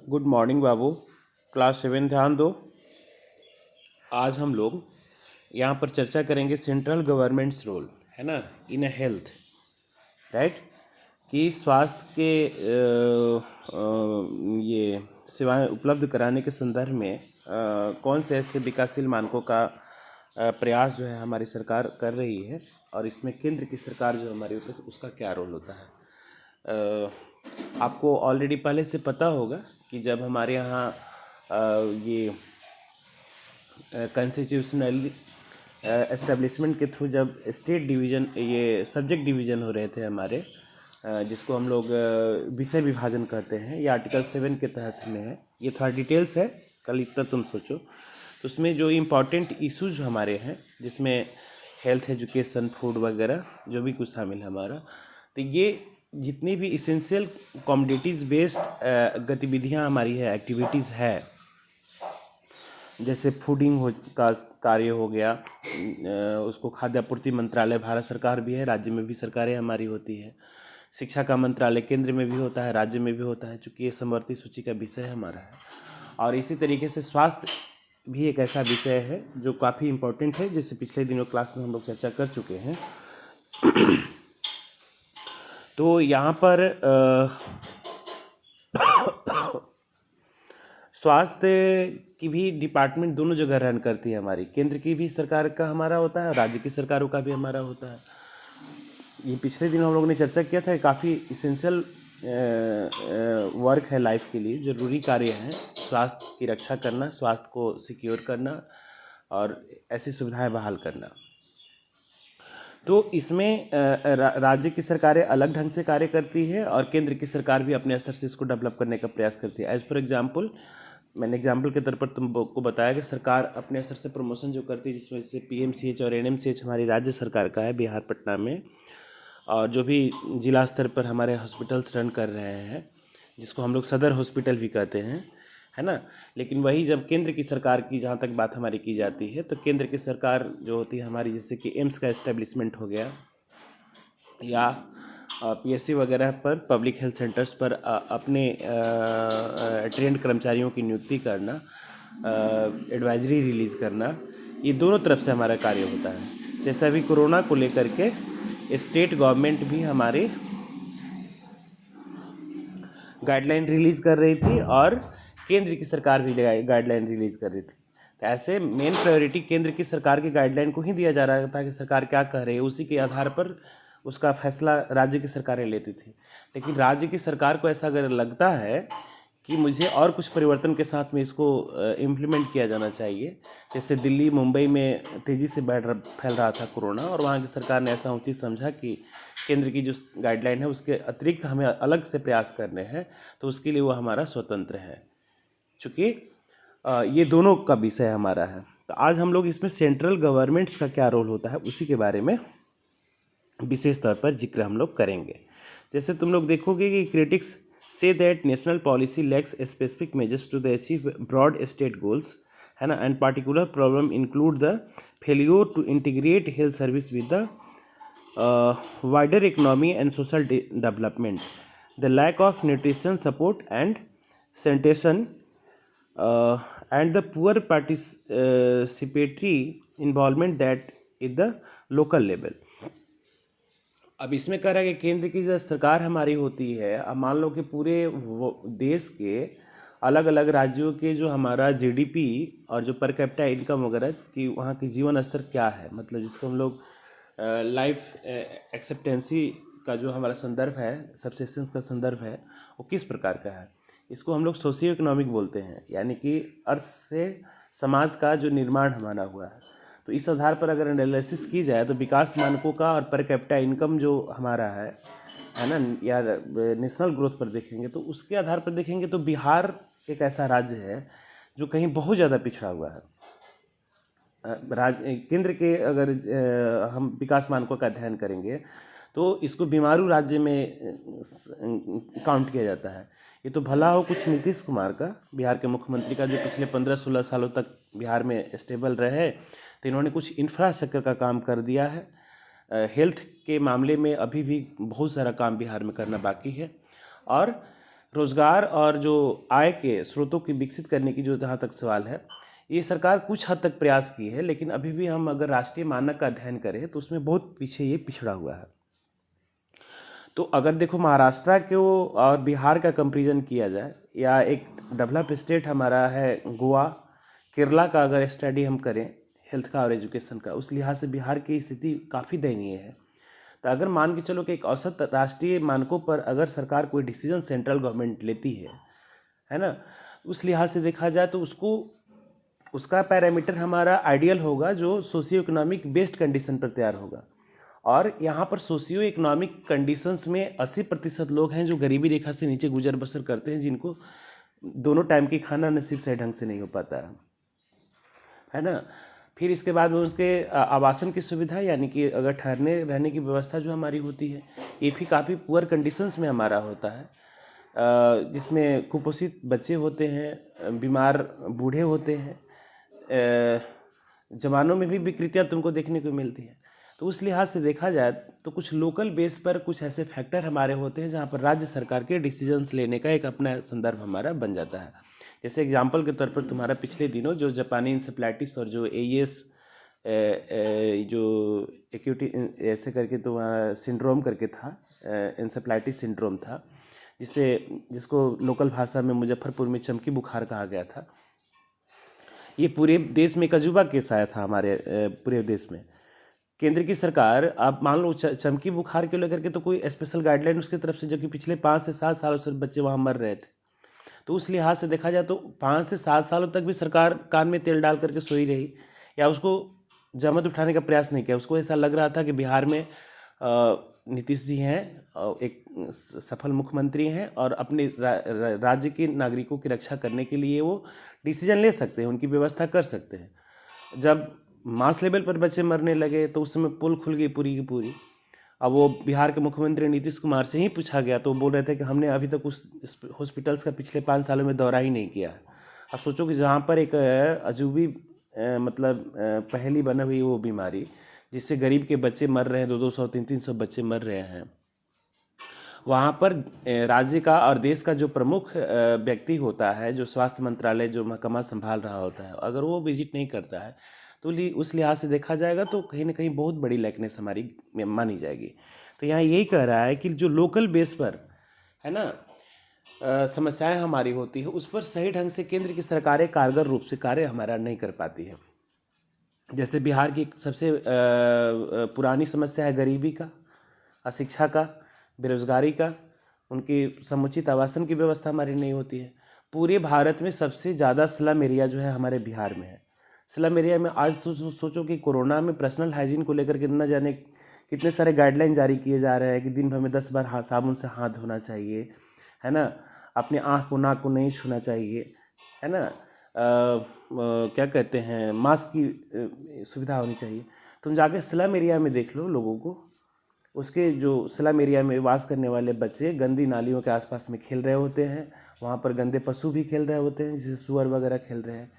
Good morning बाबू। Class 7 ध्यान दो। आज हम लोग यहाँ पर चर्चा करेंगे सेंट्रल गवर्नमेंट्स रोल, है ना, इन अ हेल्थ, राइट। कि स्वास्थ्य के ये सेवाएं उपलब्ध कराने के संदर्भ में कौन से ऐसे विकासशील मानकों का प्रयास जो है हमारी सरकार कर रही है, और इसमें केंद्र की सरकार जो हमारी होती है उसका क्या रोल होता है। आपको ऑलरेडी पहले से पता होगा कि जब हमारे यहाँ ये कॉन्स्टिट्यूशनल एस्टेब्लिशमेंट के थ्रू जब स्टेट डिवीज़न, ये सब्जेक्ट डिवीज़न हो रहे थे हमारे, जिसको हम लोग विषय विभाजन कहते हैं, ये आर्टिकल 7 के तहत में है। ये थोड़ा डिटेल्स है, कल इतना तुम सोचो। तो उसमें जो इम्पॉर्टेंट इश्यूज हमारे हैं, जिसमें हेल्थ, एजुकेशन, फूड वगैरह जो भी कुछ शामिल है हमारा, तो ये जितनी भी इसेंशियल कमोडिटीज़ बेस्ड गतिविधियाँ हमारी है, एक्टिविटीज़ है, जैसे फूडिंग का कार्य हो गया, उसको खाद्य आपूर्ति मंत्रालय भारत सरकार भी है, राज्य में भी सरकारें हमारी होती है। शिक्षा का मंत्रालय केंद्र में भी होता है, राज्य में भी होता है, चूँकि ये समवर्ती सूची का विषय हमारा है। और इसी तरीके से स्वास्थ्य भी एक ऐसा विषय है जो काफ़ी इम्पोर्टेंट है, जिससे पिछले दिनों क्लास में हम लोग चर्चा कर चुके हैं। तो यहाँ पर स्वास्थ्य की भी डिपार्टमेंट दोनों जगह रन करती है हमारी, केंद्र की भी सरकार का हमारा होता है और राज्य की सरकारों का भी हमारा होता है। ये पिछले दिन हम लोगों ने चर्चा किया था, काफ़ी इसेंशियल वर्क है लाइफ के लिए, ज़रूरी कार्य हैं स्वास्थ्य की रक्षा करना, स्वास्थ्य को सिक्योर करना और ऐसी सुविधाएं बहाल करना। तो इसमें राज्य की सरकारें अलग ढंग से कार्य करती है और केंद्र की सरकार भी अपने स्तर से इसको डेवलप करने का प्रयास करती है। एज फॉर एग्जांपल, मैंने एग्जांपल के तौर पर तुमको बताया कि सरकार अपने स्तर से प्रमोशन जो करती है, जिसमें से पीएमसीएच और एनएमसीएच हमारी राज्य सरकार का है बिहार पटना में, और जो भी जिला स्तर पर हमारे हॉस्पिटल्स रन कर रहे हैं, जिसको हम लोग सदर हॉस्पिटल भी कहते हैं, है ना। लेकिन वही जब केंद्र की सरकार की जहाँ तक बात हमारी की जाती है, तो केंद्र की सरकार जो होती है हमारी, जैसे कि एम्स का एस्टेब्लिशमेंट हो गया, या पीएससी वगैरह पर, पब्लिक हेल्थ सेंटर्स पर अपने ट्रेंड कर्मचारियों की नियुक्ति करना, एडवाइजरी रिलीज़ करना, ये दोनों तरफ से हमारा कार्य होता है। जैसे अभी कोरोना को लेकर के स्टेट गवर्नमेंट भी हमारे गाइडलाइन रिलीज़ कर रही थी और केंद्र की सरकार भी गाइडलाइन रिलीज़ कर रही थी। तो ऐसे मेन प्रायोरिटी केंद्र की सरकार की गाइडलाइन को ही दिया जा रहा था कि सरकार क्या कह रही है, उसी के आधार पर उसका फैसला राज्य की सरकारें लेती थी। लेकिन राज्य की सरकार को ऐसा अगर लगता है कि मुझे और कुछ परिवर्तन के साथ में इसको इम्प्लीमेंट किया जाना चाहिए, जैसे दिल्ली, मुंबई में तेज़ी से फैल रहा था कोरोना, और वहाँ की सरकार ने ऐसा उचित समझा कि केंद्र की जो गाइडलाइन है उसके अतिरिक्त हमें अलग से प्रयास करने हैं, तो उसके लिए वो हमारा स्वतंत्र है, चूँकि ये दोनों का विषय हमारा है। तो आज हम लोग इसमें सेंट्रल गवर्नमेंट्स का क्या रोल होता है उसी के बारे में विशेष तौर पर जिक्र हम लोग करेंगे। जैसे तुम लोग देखोगे कि क्रिटिक्स से that national policy lacks specific measures to the achieve broad state goals, है ना, and particular problem include the failure to integrate health service with the wider economy and social development, the lack of nutrition support and sanitation, and the poor participatory involvement that is the local level. अब इसमें कह रहा है कि केंद्र की जो सरकार हमारी होती है, अब मान लो कि पूरे देश के अलग अलग राज्यों के जो हमारा जीडीपी और जो पर कैपिटा इनकम वगैरह की वहाँ की जीवन स्तर क्या है, मतलब जिसको हम लोग लाइफ एक्सेप्टेंसी का जो हमारा संदर्भ है, सबसिस्टेंस का संदर्भ है, वो किस प्रकार का है, इसको हम लोग सोशियो इकोनॉमिक बोलते हैं, यानी कि अर्थ से समाज का जो निर्माण हमारा हुआ है। तो इस आधार पर अगर एनालिसिस की जाए तो विकास मानकों का और पर कैपिटा इनकम जो हमारा है ना, या नेशनल ग्रोथ पर देखेंगे, तो उसके आधार पर देखेंगे तो बिहार एक ऐसा राज्य है जो कहीं बहुत ज़्यादा पिछड़ा हुआ है। केंद्र के अगर हम विकास मानकों का अध्ययन करेंगे तो इसको बीमारू राज्य में काउंट किया जाता है। ये तो भला हो कुछ नीतीश कुमार का, बिहार के मुख्यमंत्री का, जो पिछले 15-16 सालों तक बिहार में स्टेबल रहे, तो इन्होंने कुछ इंफ्रास्ट्रक्चर का काम कर दिया है। हेल्थ के मामले में अभी भी बहुत सारा काम बिहार में करना बाकी है, और रोजगार और जो आय के स्रोतों की विकसित करने की जो जहाँ तक सवाल है, ये सरकार कुछ हद तक प्रयास की है, लेकिन अभी भी हम अगर राष्ट्रीय मानक का अध्ययन करें तो उसमें बहुत पीछे ये पिछड़ा हुआ है। तो अगर देखो महाराष्ट्र को और बिहार का कंपैरिजन किया जाए, या एक डेवलप स्टेट हमारा है गोवा, केरला का अगर स्टडी हम करें हेल्थ का और एजुकेशन का, उस लिहाज से बिहार की स्थिति काफ़ी दयनीय है। तो अगर मान के चलो कि एक औसत राष्ट्रीय मानकों पर अगर सरकार कोई डिसीजन सेंट्रल गवर्नमेंट लेती है ना, उस लिहाज से देखा जाए तो उसका पैरामीटर हमारा आइडियल होगा जो सोशियो इकोनॉमिक बेस्ड कंडीशन पर तैयार होगा। और यहाँ पर सोशियो इकोनॉमिक कंडीशंस में 80% लोग हैं जो गरीबी रेखा से नीचे गुजर बसर करते हैं, जिनको दोनों टाइम की खाना नसीब सही ढंग से नहीं हो पाता है ना। फिर इसके बाद में उसके आवासन की सुविधा, यानी कि अगर ठहरने रहने की व्यवस्था जो हमारी होती है, ये भी काफ़ी पुअर कंडीशंस में हमारा होता है, जिसमें कुपोषित बच्चे होते हैं, बीमार बूढ़े होते हैं, जवानों में भी विकृतियाँ तुमको देखने को मिलती हैं। तो उस लिहाज से देखा जाए तो कुछ लोकल बेस पर कुछ ऐसे फैक्टर हमारे होते हैं जहाँ पर राज्य सरकार के डिसीजंस लेने का एक अपना संदर्भ हमारा बन जाता है। जैसे एग्जांपल के तौर पर तुम्हारा पिछले दिनों जो जापानी इंसेफ्लाइटिस और जो एईएस जो एक्यूटी ऐसे करके तुम्हारा सिंड्रोम करके था, इंसेफ्लाइटिस सिंड्रोम था, जिसको लोकल भाषा में मुजफ्फरपुर में चमकी बुखार कहा गया था। ये पूरे देश में एक अजूबा केस आया था हमारे पूरे देश में। केंद्र की सरकार, आप मान लो चमकी बुखार को लेकर के तो कोई स्पेशल गाइडलाइन उसकी तरफ से, जो कि पिछले 5 से 7 सालों से बच्चे वहाँ मर रहे थे, तो उस लिहाज से देखा जाए तो 5 से 7 सालों तक भी सरकार कान में तेल डाल करके सोई रही, या उसको जहमत उठाने का प्रयास नहीं किया। उसको ऐसा लग रहा था कि बिहार में नीतीश जी हैं, एक सफल मुख्यमंत्री हैं, और अपने राज्य के नागरिकों की रक्षा करने के लिए वो डिसीजन ले सकते हैं, उनकी व्यवस्था कर सकते हैं। जब मास लेवल पर बच्चे मरने लगे तो उस समय पोल खुल गई पूरी की पूरी। अब वो बिहार के मुख्यमंत्री नीतीश कुमार से ही पूछा गया तो वो बोल रहे थे कि हमने अभी तक उस हॉस्पिटल्स का पिछले 5 सालों में दौरा ही नहीं किया है। अब सोचो कि जहाँ पर एक अजूबी मतलब पहली बना हुई वो बीमारी, जिससे गरीब के बच्चे मर रहे हैं, 200 300 बच्चे मर रहे हैं, वहाँ पर राज्य का और देश का जो प्रमुख व्यक्ति होता है, जो स्वास्थ्य मंत्रालय जो महकमा संभाल रहा होता है, अगर वो विजिट नहीं करता है तो उस लिहाज से देखा जाएगा तो कहीं ना कहीं बहुत बड़ी लैकनेस हमारी मानी जाएगी। तो यहाँ यही कह रहा है कि जो लोकल बेस पर है ना समस्याएं हमारी होती है, उस पर सही ढंग से केंद्र की सरकारें कारगर रूप से कार्य हमारा नहीं कर पाती है। जैसे बिहार की सबसे पुरानी समस्या है गरीबी का, अशिक्षा का, बेरोजगारी का, उनकी समुचित आवासन की व्यवस्था हमारी नहीं होती है। पूरे भारत में सबसे ज़्यादा स्लम एरिया जो है हमारे बिहार में है। स्लम एरिया में आज तो सोचो कि कोरोना में पर्सनल हाइजीन को लेकर के न जाने कितने सारे गाइडलाइन जारी किए जा रहे हैं कि दिन भर में 10 बार साबुन से हाथ धोना चाहिए, है ना, अपने आँख को नाक को नहीं छूना चाहिए, है ना, क्या कहते हैं, मास्क की सुविधा होनी चाहिए। तुम जाके स्लम एरिया में देख लो लोगों को, उसके जो स्लम एरिया में वास करने वाले बच्चे गंदी नालियों के आसपास में खेल रहे होते हैं, वहाँ पर गंदे पशु भी खेल रहे होते हैं, जैसे सुअर वगैरह खेल रहे हैं।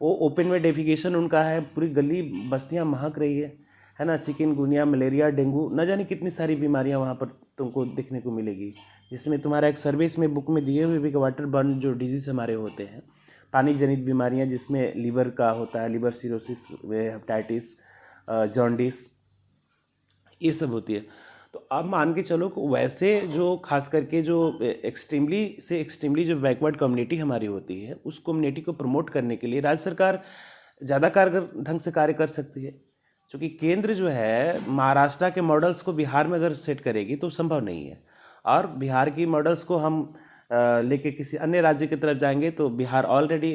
वो ओपन में डेफिकेशन उनका है, पूरी गली बस्तियाँ महक रही है ना, चिकनगुनिया, मलेरिया, डेंगू, न जाने कितनी सारी बीमारियाँ वहाँ पर तुमको देखने को मिलेगी। जिसमें तुम्हारा एक सर्वे इसमें बुक में दिए हुए भी कि वाटर बर्न जो डिजीज़ हमारे होते हैं, पानी जनित बीमारियाँ, जिसमें लीवर का होता है, लीवर सिरोसिस, हेपेटाइटिस, जॉन्डिस, ये सब होती है। तो अब मान के चलो कि वैसे जो खास करके जो एक्सट्रीमली जो बैकवर्ड कम्युनिटी हमारी होती है, उस कम्युनिटी को प्रमोट करने के लिए राज्य सरकार ज़्यादा कारगर ढंग से कार्य कर सकती है। क्योंकि केंद्र जो है महाराष्ट्र के मॉडल्स को बिहार में अगर सेट करेगी तो संभव नहीं है, और बिहार की मॉडल्स को हम लेके किसी अन्य राज्य की तरफ जाएंगे तो बिहार ऑलरेडी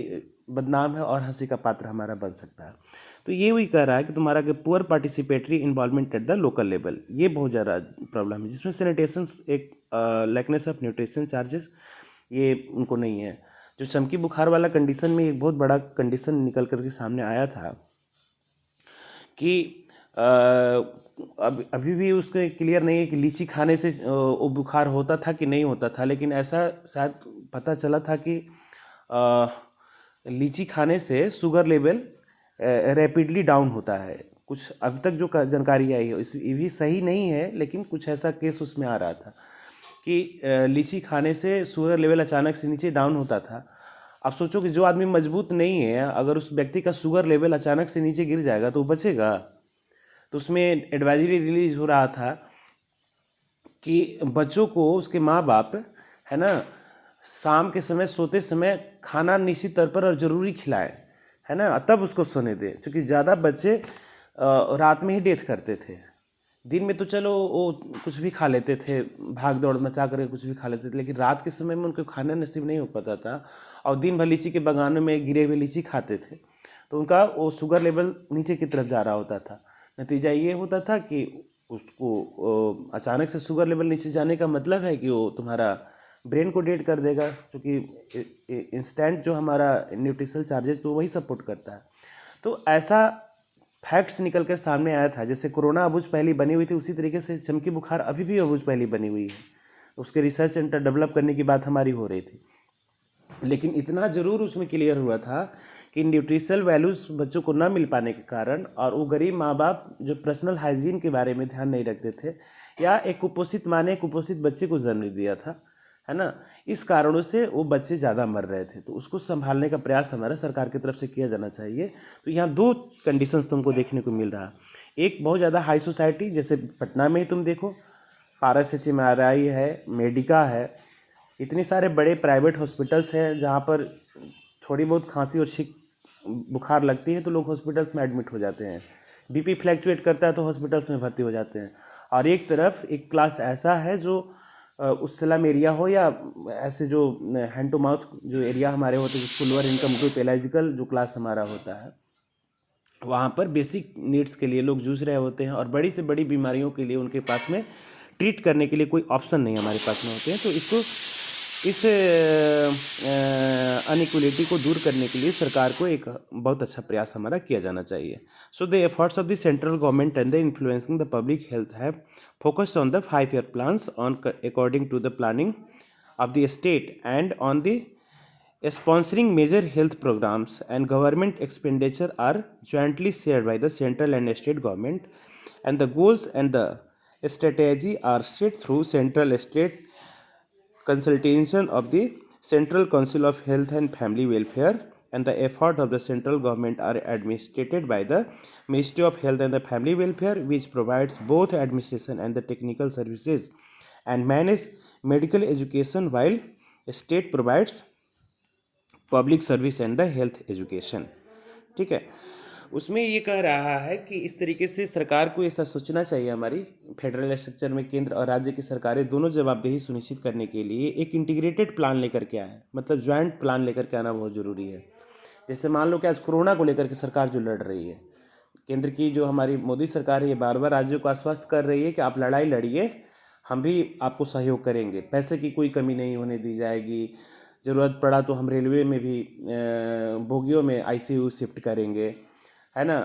बदनाम है और हंसी का पात्र हमारा बन सकता है। तो ये वही कह रहा है कि तुम्हारा कि poor participatory involvement at the local level, ये बहुत ज़्यादा प्रॉब्लम है। जिसमें सैनिटेशंस, एक लैकनेस ऑफ न्यूट्रिशन चार्जेस, ये उनको नहीं है। जो चमकी बुखार वाला कंडीशन में एक बहुत बड़ा कंडीशन निकल करके सामने आया था कि अभी भी उसको क्लियर नहीं है कि लीची खाने से वो बुखार होता था कि नहीं होता था, लेकिन ऐसा शायद पता चला था कि लीची खाने से शुगर लेवल रैपिडली डाउन होता है। कुछ अभी तक जो जानकारी आई है ये भी सही नहीं है, लेकिन कुछ ऐसा केस उसमें आ रहा था। कि लीची खाने से शुगर लेवल अचानक से नीचे डाउन होता था। अब सोचो कि जो आदमी मजबूत नहीं है, अगर उस व्यक्ति का शुगर लेवल अचानक से नीचे गिर जाएगा तो वो बचेगा। तो उसमें एडवाइजरी रिलीज हो रहा था कि बच्चों को उसके माँ बाप, है ना, शाम के समय सोते समय खाना निश्चित तौर पर और ज़रूरी खिलाएं, है ना, तब उसको सोने दें, क्योंकि ज़्यादा बच्चे रात में ही डेथ करते थे। दिन में तो चलो वो कुछ भी खा लेते थे, भाग दौड़ मचा करके कुछ भी खा लेते थे, लेकिन रात के समय में उनको खाना नसीब नहीं हो पाता था और दिन भर लीची के बागानों में गिरे हुए लीची खाते थे, तो उनका वो शुगर लेवल नीचे की तरफ जा रहा होता था। नतीजा ये होता था कि उसको अचानक से शुगर लेवल नीचे जाने का मतलब है कि वो तुम्हारा ब्रेन को डेड कर देगा, क्योंकि इंस्टेंट जो हमारा न्यूट्रिशनल चार्जेस तो वही सपोर्ट करता है। तो ऐसा फैक्ट्स निकल कर सामने आया था। जैसे कोरोना अबूझ पहली बनी हुई थी, उसी तरीके से चमकी बुखार अभी भी अबूझ पहली बनी हुई है। उसके रिसर्च सेंटर डेवलप करने की बात हमारी हो रही थी, लेकिन इतना ज़रूर उसमें क्लियर हुआ था कि न्यूट्रिशनल वैल्यूज़ बच्चों को ना मिल पाने के कारण, और वो गरीब माँ बाप जो पर्सनल हाइजीन के बारे में ध्यान नहीं रखते थे, या एक कुपोषित माँ ने कुपोषित बच्चे को जन्म दिया था, है ना, इस कारणों से वो बच्चे ज़्यादा मर रहे थे। तो उसको संभालने का प्रयास हमारा सरकार की तरफ से किया जाना चाहिए। तो यहाँ दो कंडीशंस तुमको देखने को मिल रहा है। एक बहुत ज़्यादा हाई सोसाइटी, जैसे पटना में ही तुम देखो, RSHMRI है, मेडिका है, इतने सारे बड़े प्राइवेट हॉस्पिटल्स हैं जहाँ पर थोड़ी बहुत खांसी और छींक बुखार लगती है तो लोग हॉस्पिटल्स में एडमिट हो जाते हैं, BP फ्लैक्चुएट करता है तो हॉस्पिटल्स में भर्ती हो जाते हैं। और एक तरफ एक क्लास ऐसा है जो उस स्लम एरिया हो या ऐसे जो हैंड टू माउथ जो एरिया हमारे होते हैं, जिसको लोअर इनकम ग्रुप एलिजिबल जो क्लास हमारा होता है, वहाँ पर बेसिक नीड्स के लिए लोग जूझ रहे होते हैं और बड़ी से बड़ी बीमारियों के लिए उनके पास में ट्रीट करने के लिए कोई ऑप्शन नहीं हमारे पास में होते हैं। तो इस अनइक्वलिटी को दूर करने के लिए सरकार को एक बहुत अच्छा प्रयास हमारा किया जाना चाहिए। So the efforts of the central government and the influencing the public health have focused on the 5-year plans on according to the planning of the state and on the sponsoring major health programs, and government expenditure are jointly shared by the central and state government, and the goals and the strategy are set through central state consultation of the Central Council of Health and Family Welfare, and the effort of the central government are administered by the Ministry of Health and the Family Welfare, which provides both administration and the technical services and manage medical education, while state provides public service and the health education. ठीक है, उसमें ये कह रहा है कि इस तरीके से सरकार को ऐसा सोचना चाहिए, हमारी फेडरल स्ट्रक्चर में केंद्र और राज्य की सरकारें दोनों जवाबदेही सुनिश्चित करने के लिए एक इंटीग्रेटेड प्लान लेकर के आए, मतलब ज्वाइंट प्लान लेकर के आना बहुत ज़रूरी है। जैसे मान लो कि आज कोरोना को लेकर के सरकार जो लड़ रही है, केंद्र की जो हमारी मोदी सरकार है, ये बार बार राज्यों को आश्वस्त कर रही है कि आप लड़ाई लड़िए, हम भी आपको सहयोग करेंगे, पैसे की कोई कमी नहीं होने दी जाएगी, ज़रूरत पड़ा तो हम रेलवे में भी बोगियों में ICU शिफ्ट करेंगे, है ना,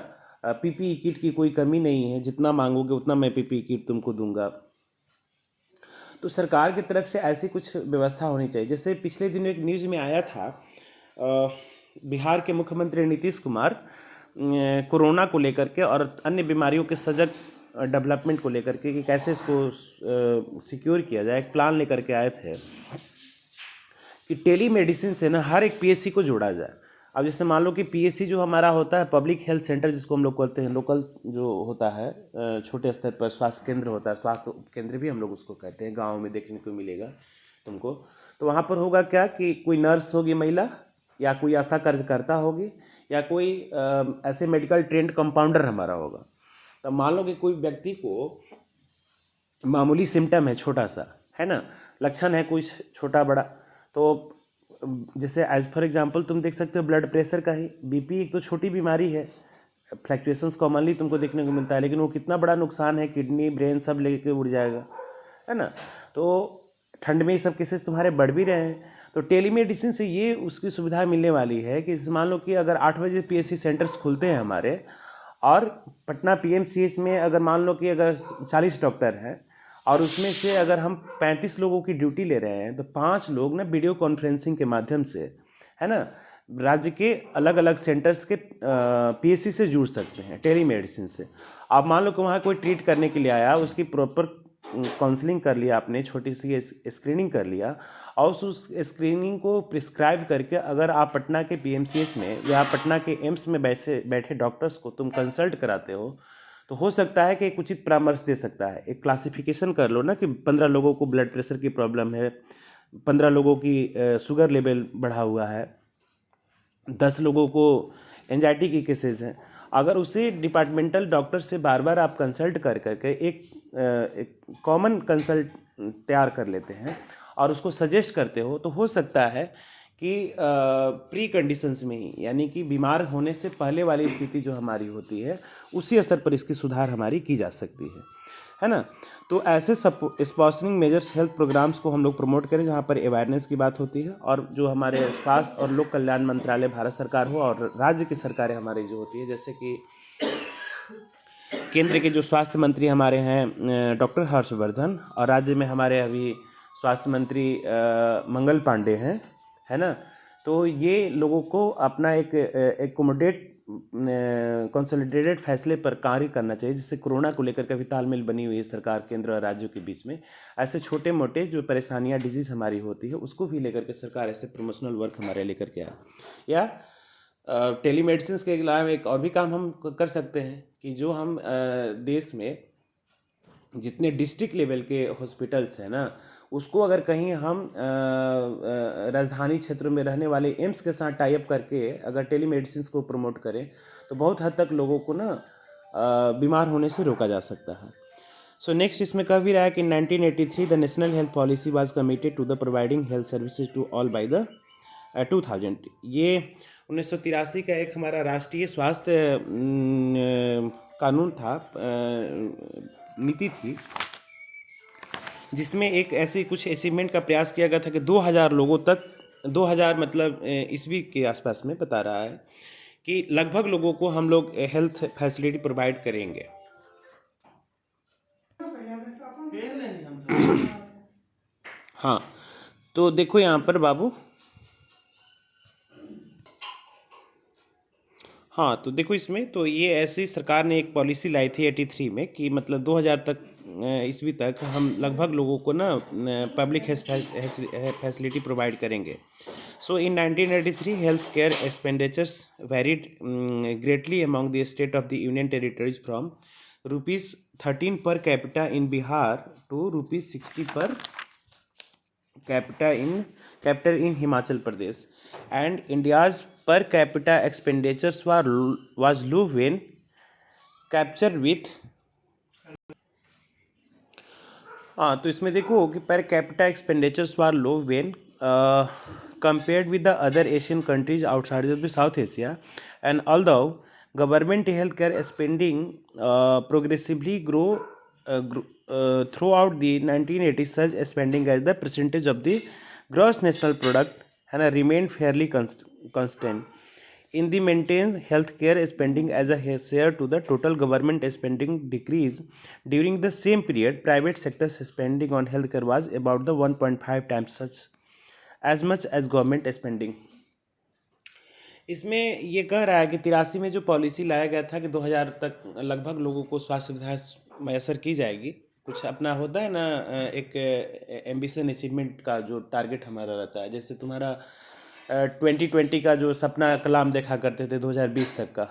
PPE किट की कोई कमी नहीं है, जितना मांगोगे उतना मैं PPE किट तुमको दूंगा। तो सरकार की तरफ से ऐसी कुछ व्यवस्था होनी चाहिए। जैसे पिछले दिनों एक न्यूज़ में आया था, बिहार के मुख्यमंत्री नीतीश कुमार कोरोना को लेकर के और अन्य बीमारियों के सजग डेवलपमेंट को लेकर के कि कैसे इसको सिक्योर किया जाए, एक प्लान लेकर के आए थे कि टेली मेडिसिन से ना हर एक PSC को जोड़ा जाए। अब जैसे मान लो कि PSC जो हमारा होता है, पब्लिक हेल्थ सेंटर जिसको हम लोग कहते हैं, लोकल जो होता है छोटे स्तर पर स्वास्थ्य केंद्र होता है, स्वास्थ्य केंद्र भी हम लोग उसको कहते हैं, गाँव में देखने को मिलेगा तुमको। तो वहाँ पर होगा क्या कि कोई नर्स होगी महिला, या कोई आशा कार्यकर्ता होगी, या कोई ऐसे मेडिकल ट्रेंड कंपाउंडर हमारा होगा। तो मान लो कि कोई व्यक्ति को मामूली सिम्टम है, छोटा सा, है ना, लक्षण है कोई छोटा बड़ा, तो जैसे एज फॉर एग्जांपल तुम देख सकते हो ब्लड प्रेशर का ही, BP एक तो छोटी बीमारी है, फ्लैक्चुएशंस कॉमनली तुमको देखने को मिलता है, लेकिन वो कितना बड़ा नुकसान है, किडनी ब्रेन सब लेके उड़ जाएगा, है ना। तो ठंड में ये सब केसेस तुम्हारे बढ़ भी रहे हैं। तो टेलीमेडिसिन से ये उसकी सुविधा मिलने वाली है कि मान लो कि अगर 8 बजे PSC सेंटर्स खुलते हैं हमारे, और पटना PMCH में अगर मान लो कि अगर 40 डॉक्टर हैं और उसमें से अगर हम 35 लोगों की ड्यूटी ले रहे हैं, तो 5 लोग ना वीडियो कॉन्फ्रेंसिंग के माध्यम से, है ना, राज्य के अलग अलग सेंटर्स के PSC से जुड़ सकते हैं टेली मेडिसिन से। आप मान लो कि वहाँ कोई ट्रीट करने के लिए आया, उसकी प्रॉपर काउंसलिंग कर लिया, आपने छोटी सी स्क्रीनिंग कर लिया, और उस स्क्रीनिंग को प्रिस्क्राइब करके अगर आप पटना के पीएमसीएच में या पटना के एम्स में बैठे बैठे डॉक्टर्स को तुम कंसल्ट कराते हो सकता है कि एक उचित परामर्श दे सकता है। एक क्लासिफिकेशन कर लो ना कि 15 लोगों को ब्लड प्रेशर की प्रॉब्लम है, 15 लोगों की शुगर लेवल बढ़ा हुआ है, 10 लोगों को एंजाइटी की केसेस हैं। अगर उसे डिपार्टमेंटल डॉक्टर से बार बार आप कंसल्ट कर करके एक कॉमन कंसल्ट तैयार कर लेते हैं और उसको सजेस्ट करते तो हो सकता है कि प्री कंडीशंस में ही, यानी कि बीमार होने से पहले वाली स्थिति जो हमारी होती है उसी स्तर पर इसकी सुधार हमारी की जा सकती है ना। तो ऐसे सब स्पॉन्सरिंग मेजर्स हेल्थ प्रोग्राम्स को हम लोग प्रमोट करें जहाँ पर अवेयरनेस की बात होती है, और जो हमारे स्वास्थ्य और लोक कल्याण मंत्रालय भारत सरकार हो और राज्य की सरकारें हमारी जो होती है, जैसे कि केंद्र के जो स्वास्थ्य मंत्री हमारे हैं डॉक्टर हर्षवर्धन, और राज्य में हमारे अभी स्वास्थ्य मंत्री मंगल पांडे हैं, है ना। तो ये लोगों को अपना एक एकोमोडेट कंसोलिडेटेड फैसले पर कार्य करना चाहिए, जिससे कोरोना को लेकर कभी तालमेल बनी हुई है सरकार केंद्र और राज्यों के बीच में। ऐसे छोटे मोटे जो परेशानियां डिजीज़ हमारी होती है उसको भी लेकर के सरकार ऐसे प्रमोशनल वर्क हमारे लेकर के आए, या टेलीमेडिसिन के अलावा एक और भी काम हम कर सकते हैं कि जो हम देश में जितने डिस्ट्रिक्ट लेवल के हॉस्पिटल्स हैं ना, उसको अगर कहीं हम राजधानी क्षेत्र में रहने वाले एम्स के साथ टाई अप करके अगर टेलीमेडिसिन को प्रमोट करें तो बहुत हद तक लोगों को ना बीमार होने से रोका जा सकता है। सो नेक्स्ट इसमें कह भी रहा है कि 1983 the national health policy was committed to the providing health services to all by the 2000। ये 1983 का एक हमारा राष्ट्रीय स्वास्थ्य कानून था, नीति थी, जिसमें एक ऐसी कुछ अचीवमेंट का प्रयास किया गया था कि 2000 लोगों तक, 2000 मतलब ईस्वी के आसपास में बता रहा है कि लगभग लोगों को हम लोग हेल्थ फैसिलिटी प्रोवाइड करेंगे। हाँ, तो देखो यहाँ पर बाबू, हाँ तो देखो इसमें तो ये ऐसी सरकार ने एक पॉलिसी लाई थी 83 में कि मतलब 2000 तक ईस्वी तक हम लगभग लोगों को ना पब्लिक फैसिलिटी प्रोवाइड करेंगे। सो इन 1983 health care expenditures varied greatly among the state of the union territories from ₹13 per capita in Bihar to ₹60 पर capital in Himachal Pradesh, and India's per capita expenditures was low when captured with। हाँ तो इसमें देखो कि per capita expenditures were low when compared with the other Asian countries outside of the South Asia, and although government healthcare spending progressively throughout the 1980s, such spending as the percentage of the gross national product and remained fairly constant. In the maintained healthcare spending as a share to the total government spending decrease during the same period, private sector spending on healthcare was about the 1.5 times as much as government spending। इसमें ये कह रहा है कि 83 में जो policy लाया गया था कि 2000 तक लगभग लोगों को स्वास्थ्य सुविधाएं मैसर की जाएगी, कुछ अपना होता है ना एक एम्बिशन अचीवमेंट का जो टारगेट हमारा रहता है, जैसे तुम्हारा 2020 का जो सपना कलाम देखा करते थे 2020 तक का,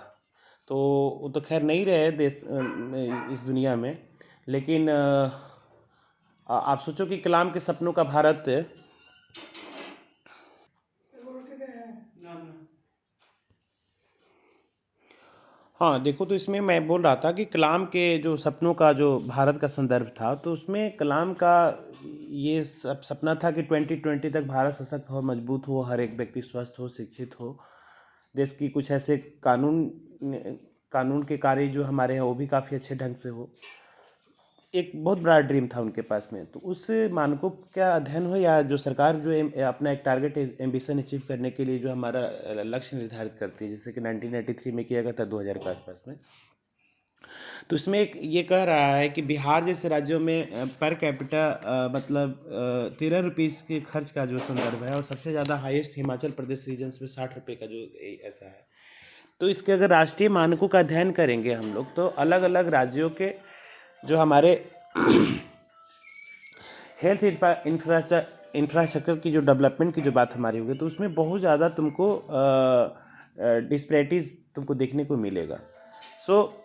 तो वो तो खैर नहीं रहे देश इस दुनिया में, लेकिन आप सोचो कि कलाम के सपनों का भारत हाँ देखो, तो इसमें मैं बोल रहा था कि कलाम के जो सपनों का जो भारत का संदर्भ था, तो उसमें कलाम का ये सपना था कि 2020 तक भारत सशक्त हो, मजबूत हो, हर एक व्यक्ति स्वस्थ हो, शिक्षित हो, देश की कुछ ऐसे कानून के कार्य जो हमारे हैं वो भी काफ़ी अच्छे ढंग से हो। एक बहुत बड़ा ड्रीम था उनके पास में। तो उस मानकों का अध्ययन हो या जो सरकार जो अपना एक टारगेट एम्बिशन अचीव करने के लिए जो हमारा लक्ष्य निर्धारित करती है, जैसे कि 1983 में किया गया था 2000 के आसपास में, तो इसमें एक ये कह रहा है कि बिहार जैसे राज्यों में पर कैपिटा मतलब 13 रुपीज़ के खर्च का जो संदर्भ है, और सबसे ज़्यादा हाईएस्ट हिमाचल प्रदेश रीजन्स में 60 रुपये का जो ऐसा है। तो इसके अगर राष्ट्रीय मानकों का अध्ययन करेंगे हम लोग, तो अलग अलग राज्यों के जो हमारे हेल्थ इंफ्रास्ट्रक्चर की जो डेवलपमेंट की जो बात हमारी होगी, तो उसमें बहुत ज़्यादा तुमको डिस्पैरिटीज़ तुमको देखने को मिलेगा। सो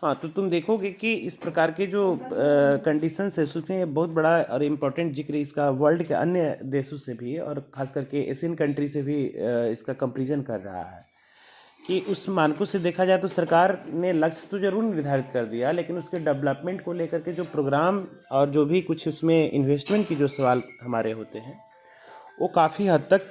हाँ, तो तुम देखोगे कि इस प्रकार के जो कंडीशंस है उसमें बहुत बड़ा और इम्पोर्टेंट जिक्र इसका वर्ल्ड के अन्य देशों से भी है, और ख़ास करके एशियन कंट्री से भी इसका कंपैरिजन कर रहा है कि उस मानकों से देखा जाए तो सरकार ने लक्ष्य तो जरूर निर्धारित कर दिया, लेकिन उसके डेवलपमेंट को लेकर के जो प्रोग्राम और जो भी कुछ उसमें इन्वेस्टमेंट की जो सवाल हमारे होते हैं, वो काफ़ी हद तक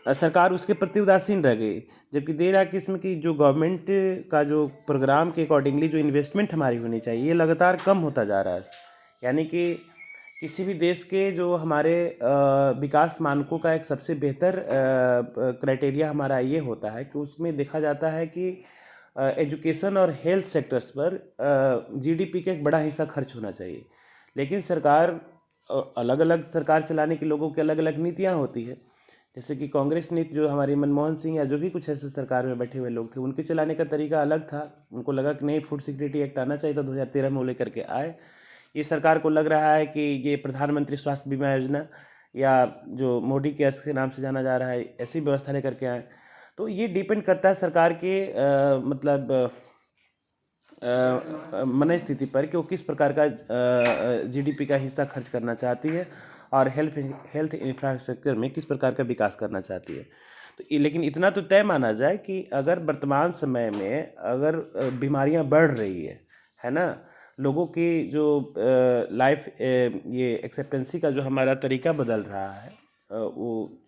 सरकार उसके प्रति उदासीन रह गई। जबकि देर आ किस्म की जो गवर्नमेंट का जो प्रोग्राम के अकॉर्डिंगली जो इन्वेस्टमेंट हमारी होनी चाहिए, ये लगातार कम होता जा रहा है। यानी कि किसी भी देश के जो हमारे विकास मानकों का एक सबसे बेहतर क्राइटेरिया हमारा ये होता है कि उसमें देखा जाता है कि एजुकेशन और हेल्थ सेक्टर्स पर जीडीपी का एक बड़ा हिस्सा खर्च होना चाहिए। लेकिन सरकार अलग अलग सरकार चलाने के लोगों की अलग अलग नीतियाँ होती है। जैसे कि कांग्रेस नीति जो हमारी मनमोहन सिंह या जो भी कुछ ऐसे सरकार में बैठे हुए लोग थे, उनके चलाने का तरीका अलग था। उनको लगा कि नहीं, फूड सिक्योरिटी एक्ट आना चाहिए था, 2013 में वो लेकर के आए। ये सरकार को लग रहा है कि ये प्रधानमंत्री स्वास्थ्य बीमा योजना या जो मोदी केयर्स के नाम से जाना जा रहा है, ऐसी व्यवस्था लेकर के आए। तो ये डिपेंड करता है सरकार के मतलब मन स्थिति पर कि वो किस प्रकार का जीडीपी का हिस्सा खर्च करना चाहती है और हेल्थ इंफ्रास्ट्रक्चर में किस प्रकार का विकास करना चाहती है। तो लेकिन इतना तो तय माना जाए कि अगर वर्तमान समय में अगर बीमारियां बढ़ रही है ना, लोगों की जो लाइफ ये एक्सेप्टेंसी का जो हमारा तरीका बदल रहा है, वो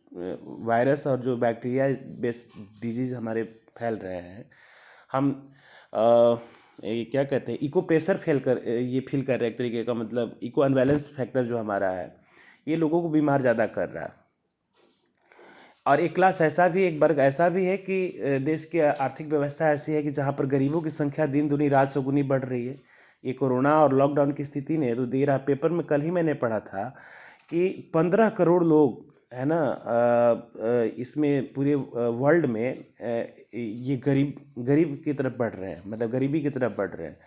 वायरस और जो बैक्टीरिया बेस्ड डिजीज़ हमारे फैल रहे हैं, हम ये क्या कहते हैं, इको प्रेशर ये फील कर रहे हैं एक तरीके का, मतलब इको अनबैलेंस फैक्टर जो हमारा है, ये लोगों को बीमार ज़्यादा कर रहा है। और एक क्लास ऐसा भी, एक वर्ग ऐसा भी है कि देश की आर्थिक व्यवस्था ऐसी है कि जहाँ पर गरीबों की संख्या दिन दुनी रात चौगुनी बढ़ रही है। ये कोरोना और लॉकडाउन की स्थिति ने तो दे रहा, पेपर में कल ही मैंने पढ़ा था कि 15 करोड़ लोग है ना इसमें पूरे वर्ल्ड में ये गरीब की तरफ बढ़ रहे हैं, मतलब गरीबी की तरफ बढ़ रहे हैं,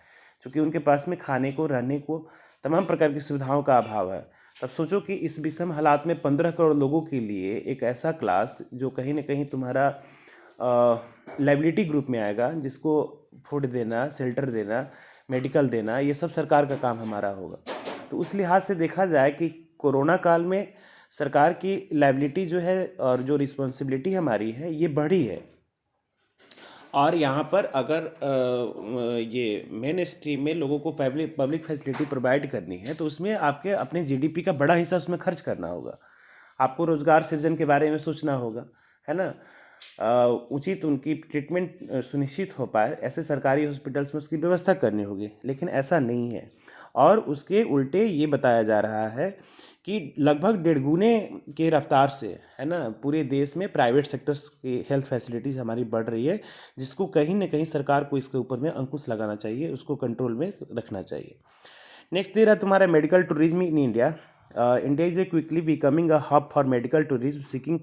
क्योंकि उनके पास में खाने को, रहने को, तमाम प्रकार की सुविधाओं का अभाव है। तब सोचो कि इस विषम हालात में 15 करोड़ लोगों के लिए एक ऐसा क्लास जो कहीं ना कहीं तुम्हारा लाइबिलिटी ग्रुप में आएगा, जिसको फूड देना, शेल्टर देना, मेडिकल देना, ये सब सरकार का काम हमारा होगा। तो उस लिहाज से देखा जाए कि कोरोना काल में सरकार की लाइबिलिटी जो है और जो रिस्पॉन्सिबिलिटी हमारी है, ये बढ़ी है। और यहाँ पर अगर ये मेन स्ट्रीम में लोगों को पब्लिक फैसिलिटी प्रोवाइड करनी है, तो उसमें आपके अपने जीडीपी का बड़ा हिस्सा उसमें खर्च करना होगा। आपको रोजगार सृजन के बारे में सोचना होगा, है ना। उचित उनकी ट्रीटमेंट सुनिश्चित हो पाए, ऐसे सरकारी हॉस्पिटल्स में उसकी व्यवस्था करनी होगी, लेकिन ऐसा नहीं है। और उसके उल्टे ये बताया जा रहा है कि लगभग 1.5 गुने के रफ्तार से, है ना, पूरे देश में प्राइवेट सेक्टर्स की हेल्थ फैसिलिटीज़ हमारी बढ़ रही है, जिसको कहीं ना कहीं सरकार को इसके ऊपर में अंकुश लगाना चाहिए, उसको कंट्रोल में रखना चाहिए। नेक्स्ट दे रहा तुम्हारा medical tourism in India. India is a quickly becoming a hub for medical tourism seeking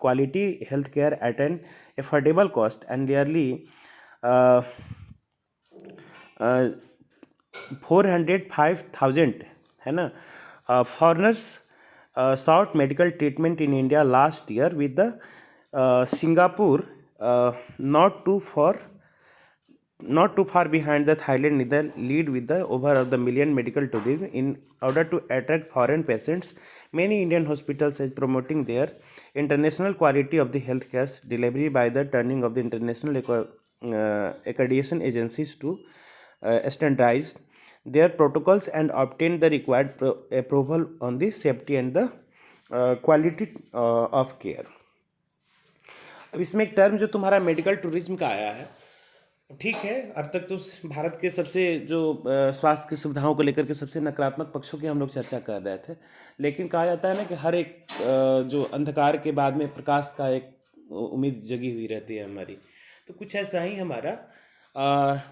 quality health care at an affordable cost and nearly 405,000, है ना, foreigners sought medical treatment in India last year, with the Singapore not too far behind the Thailand neither lead with the over of the million medical tourism. In order to attract foreign patients, many Indian hospitals are promoting their international quality of the healthcare delivery by the turning of the international accreditation agencies to standardize their protocols and obtain the required approval on the safety and the quality of care. अब इसमें एक term जो तुम्हारा medical tourism का आया है, ठीक है, अब तक तो भारत के सबसे जो स्वास्थ्य की सुविधाओं को लेकर के सबसे नकारात्मक पक्षों की हम लोग चर्चा कर रहे थे, लेकिन कहा जाता है ना कि हर एक जो अंधकार के बाद में प्रकाश का एक उम्मीद जगी हुई रहती है हमारी। तो कुछ ऐसा ही हमारा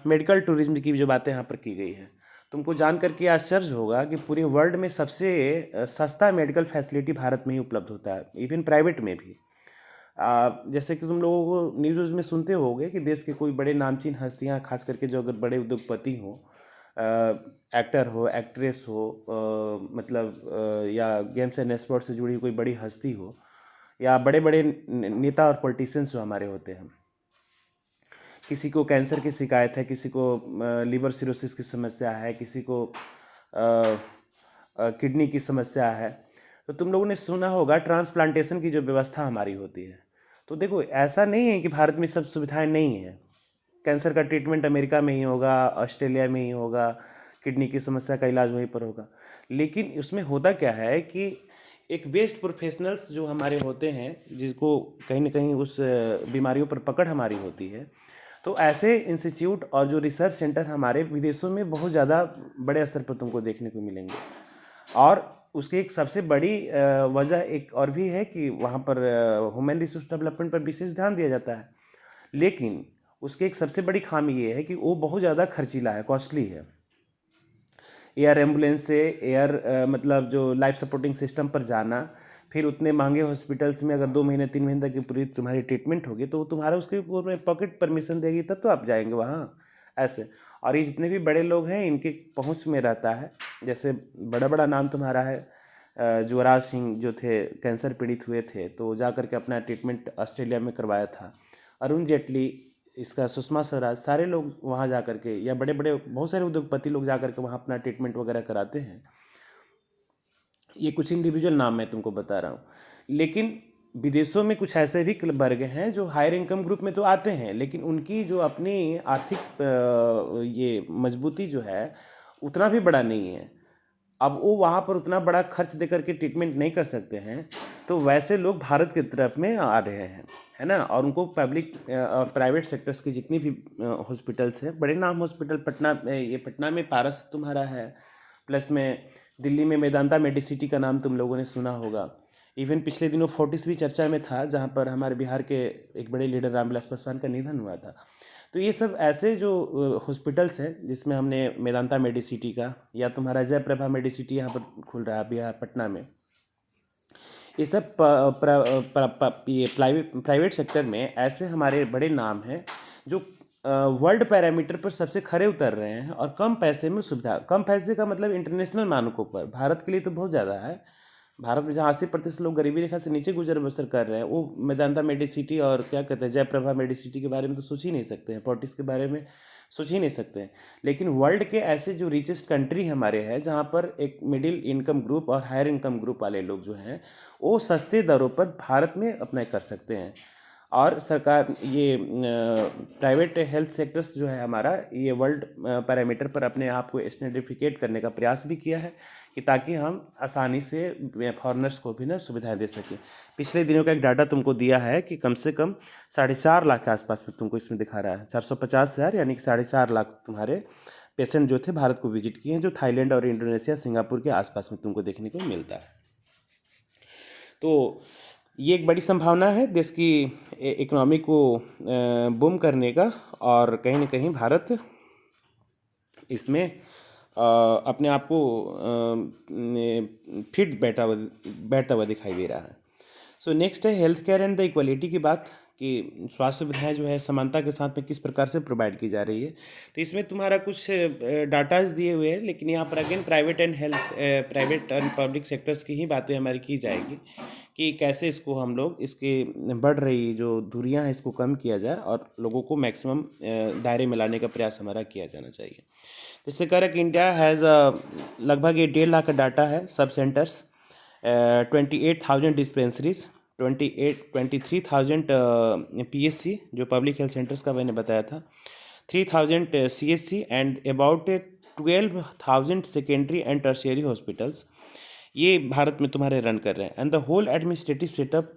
मेडिकल टूरिज्म की जो बातें यहाँ पर की गई है। तुमको जान करके आश्चर्य होगा कि पूरे वर्ल्ड में सबसे सस्ता मेडिकल फैसिलिटी भारत में ही उपलब्ध होता है, इवन प्राइवेट में भी। जैसे कि तुम लोगों को न्यूज़ में सुनते होगे कि देश के कोई बड़े नामचीन हस्तियां, खास करके जो अगर बड़े उद्योगपति हों, एक्टर हो, एक्ट्रेस हो, मतलब या गेम्स एंड स्पोर्ट्स से जुड़ी कोई बड़ी हस्ती हो, या बड़े बड़े नेता और पॉलिटिशियंस जो हमारे होते हैं, किसी को कैंसर की शिकायत है, किसी को लीवर सिरोसिस की समस्या है, किसी को किडनी की समस्या है, तो तुम लोगों ने सुना होगा ट्रांसप्लांटेशन की जो व्यवस्था हमारी होती है। तो देखो, ऐसा नहीं है कि भारत में सब सुविधाएं नहीं हैं। कैंसर का ट्रीटमेंट अमेरिका में ही होगा, ऑस्ट्रेलिया में ही होगा, किडनी की समस्या का इलाज वहीं पर होगा। लेकिन उसमें होता क्या है कि एक बेस्ट प्रोफेशनल्स जो हमारे होते हैं, जिसको कहीं ना कहीं उस बीमारियों पर पकड़ हमारी होती है, तो ऐसे इंस्टीट्यूट और जो रिसर्च सेंटर हमारे विदेशों में बहुत ज़्यादा बड़े स्तर पर तुमको देखने को मिलेंगे। और उसकी एक सबसे बड़ी वजह एक और भी है कि वहाँ पर ह्यूमन रिसोर्स डेवलपमेंट पर विशेष ध्यान दिया जाता है। लेकिन उसकी एक सबसे बड़ी खामी ये है कि वो बहुत ज़्यादा खर्चीला है, कॉस्टली है। एयर एम्बुलेंस से एयर मतलब जो लाइफ सपोर्टिंग सिस्टम पर जाना, फिर उतने महंगे हॉस्पिटल्स में अगर 2 महीने 3 महीने तक की पूरी तुम्हारी ट्रीटमेंट होगी, तो तुम्हारा उसके पूरे पॉकेट परमिशन देगी, तब तो आप जाएंगे वहाँ ऐसे। और ये जितने भी बड़े लोग हैं, इनके पहुँच में रहता है। जैसे बड़ा बड़ा नाम तुम्हारा है, युवराज सिंह जो थे, कैंसर पीड़ित हुए थे, तो जा करके अपना ट्रीटमेंट ऑस्ट्रेलिया में करवाया था। अरुण जेटली, इसका सुषमा स्वराज, सारे लोग वहाँ जा करके, या बड़े बड़े बहुत सारे उद्योगपति लोग जा करके वहाँ अपना ट्रीटमेंट वगैरह कराते हैं। ये कुछ इंडिविजुअल नाम मैं तुमको बता रहा हूँ। लेकिन विदेशों में कुछ ऐसे भी वर्ग हैं जो हायर इनकम ग्रुप में तो आते हैं, लेकिन उनकी जो अपनी आर्थिक ये मजबूती जो है, उतना भी बड़ा नहीं है। अब वो वहाँ पर उतना बड़ा खर्च दे करके ट्रीटमेंट नहीं कर सकते हैं, तो वैसे लोग भारत की तरफ में आ रहे हैं, है ना। और उनको पब्लिक और प्राइवेट सेक्टर्स की जितनी भी हॉस्पिटल्स हैं, बड़े नाम हॉस्पिटल, पटना में पारस तुम्हारा है, प्लस में दिल्ली में मेदांता मेडिसिटी का नाम तुम लोगों ने सुना होगा। इवन पिछले दिनों फोर्टिस भी चर्चा में था, जहाँ पर हमारे बिहार के एक बड़े लीडर रामविलास पासवान का निधन हुआ था। तो ये सब ऐसे जो हॉस्पिटल्स हैं, जिसमें हमने मेदांता मेडिसिटी का, या तुम्हारा जयप्रभा मेडिसिटी यहाँ पर खुल रहा है बिहार पटना में, ये सब ये प्राइवेट सेक्टर में ऐसे हमारे बड़े नाम हैं जो वर्ल्ड पैरामीटर पर सबसे खरे उतर रहे हैं, और कम पैसे में सुविधा, कम पैसे का मतलब इंटरनेशनल मानकों पर, भारत के लिए तो बहुत ज़्यादा है। भारत में जहाँ 80% लोग गरीबी रेखा से नीचे गुजर बसर कर रहे हैं, वो मेदांता मेडिसिटी और क्या कहते हैं जयप्रभा मेडिसिटी के बारे में तो सोच ही नहीं सकते हैं, फोर्टिस के बारे में सोच ही नहीं सकते हैं। लेकिन वर्ल्ड के ऐसे जो रिचेस्ट कंट्री हमारे हैं, जहाँ पर एक मिडिल इनकम ग्रुप और हायर इनकम ग्रुप वाले लोग जो हैं, वो सस्ते दरों पर भारत में अप्लाई कर सकते हैं। और सरकार ये प्राइवेट हेल्थ सेक्टर्स जो है हमारा, ये वर्ल्ड पैरामीटर पर अपने आप को स्टैंडर्डिफिकेट करने का प्रयास भी किया है, कि ताकि हम आसानी से फॉरेनर्स को भी ना सुविधाएं दे सकें। पिछले दिनों का एक डाटा तुमको दिया है कि कम से कम 4.5 लाख के आसपास में तुमको इसमें दिखा रहा है, 450,000, यानी कि 4.5 लाख तुम्हारे पेशेंट जो थे भारत को विजिट किए हैं, जो थाईलैंड और इंडोनेशिया, सिंगापुर के आसपास में तुमको देखने को मिलता है। तो ये एक बड़ी संभावना है देश की इकोनॉमी को बूम करने का, और कहीं ना कहीं भारत इसमें अपने आप को फिट बैठता हुआ दिखाई दे रहा है। सो नेक्स्ट है health care and the equality की बात, कि स्वास्थ्य सुविधाएं जो है समानता के साथ में किस प्रकार से प्रोवाइड की जा रही है। तो इसमें तुम्हारा कुछ डाटाज दिए हुए हैं, लेकिन यहाँ पर again private and public sectors की ही बातें हमारी की जाएगी, कि कैसे इसको हम लोग, इसके बढ़ रही जो दूरियां हैं, इसको कम किया जाए और लोगों को मैक्सिमम दायरे में लाने का प्रयास हमारा किया जाना चाहिए। जिससे कह रहा है कि इंडिया हैज़ लगभग ये 1.5 लाख का डाटा है, सब सेंटर्स, 28,000 डिस्पेंसरीज, 23,000 PSC जो पब्लिक हेल्थ सेंटर्स का मैंने बताया था, 3,000 CSC and about 12,000 secondary and tertiary hospitals, ये भारत में तुम्हारे रन कर रहे हैं। And the whole administrative setup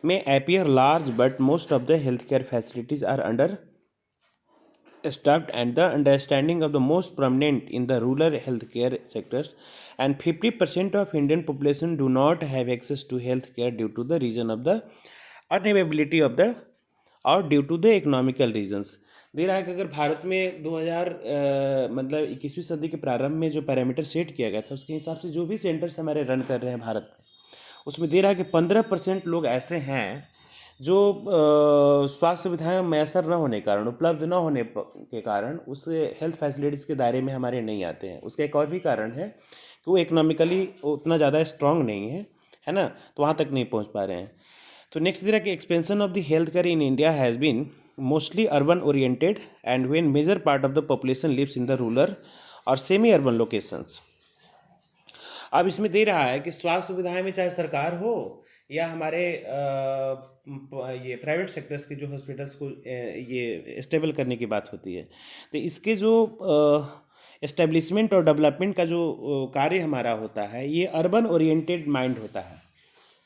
में appear large, but most of the health care facilities are under staffed, and the understanding of the most prominent in the rural healthcare sectors, and 50% of Indian population do not have access to healthcare due to the reason of the unavailability of the और due to the economical reasons. दे रहा है कि अगर भारत में 2000 मतलब 21वीं सदी के प्रारंभ में जो पैरामीटर सेट किया गया था, उसके हिसाब से जो भी सेंटर्स हमारे रन कर रहे हैं भारत में, उसमें दे रहा है कि 15% लोग ऐसे हैं जो स्वास्थ्य सुविधाएं मैसर न होने के कारण, उपलब्ध न होने के कारण उस हेल्थ फैसिलिटीज़ के दायरे में हमारे नहीं आते हैं। उसका एक और भी कारण है कि वो इकोनॉमिकली उतना ज़्यादा स्ट्रांग नहीं है ना, तो वहाँ तक नहीं पहुँच पा रहे हैं। तो नेक्स्ट दे रहा कि expansion of the health care in India has been mostly urban oriented and when major part of the population lives in the rural और सेमी अर्बन लोकेशंस। अब इसमें दे रहा है कि स्वास्थ्य सुविधाएं में चाहे सरकार हो या हमारे ये प्राइवेट सेक्टर्स के जो हॉस्पिटल्स को ये स्टेबल करने की बात होती है, तो इसके जो एस्टेब्लिशमेंट और डेवलपमेंट का जो कार्य हमारा होता है, ये अर्बन ओरिएंटेड माइंड होता है।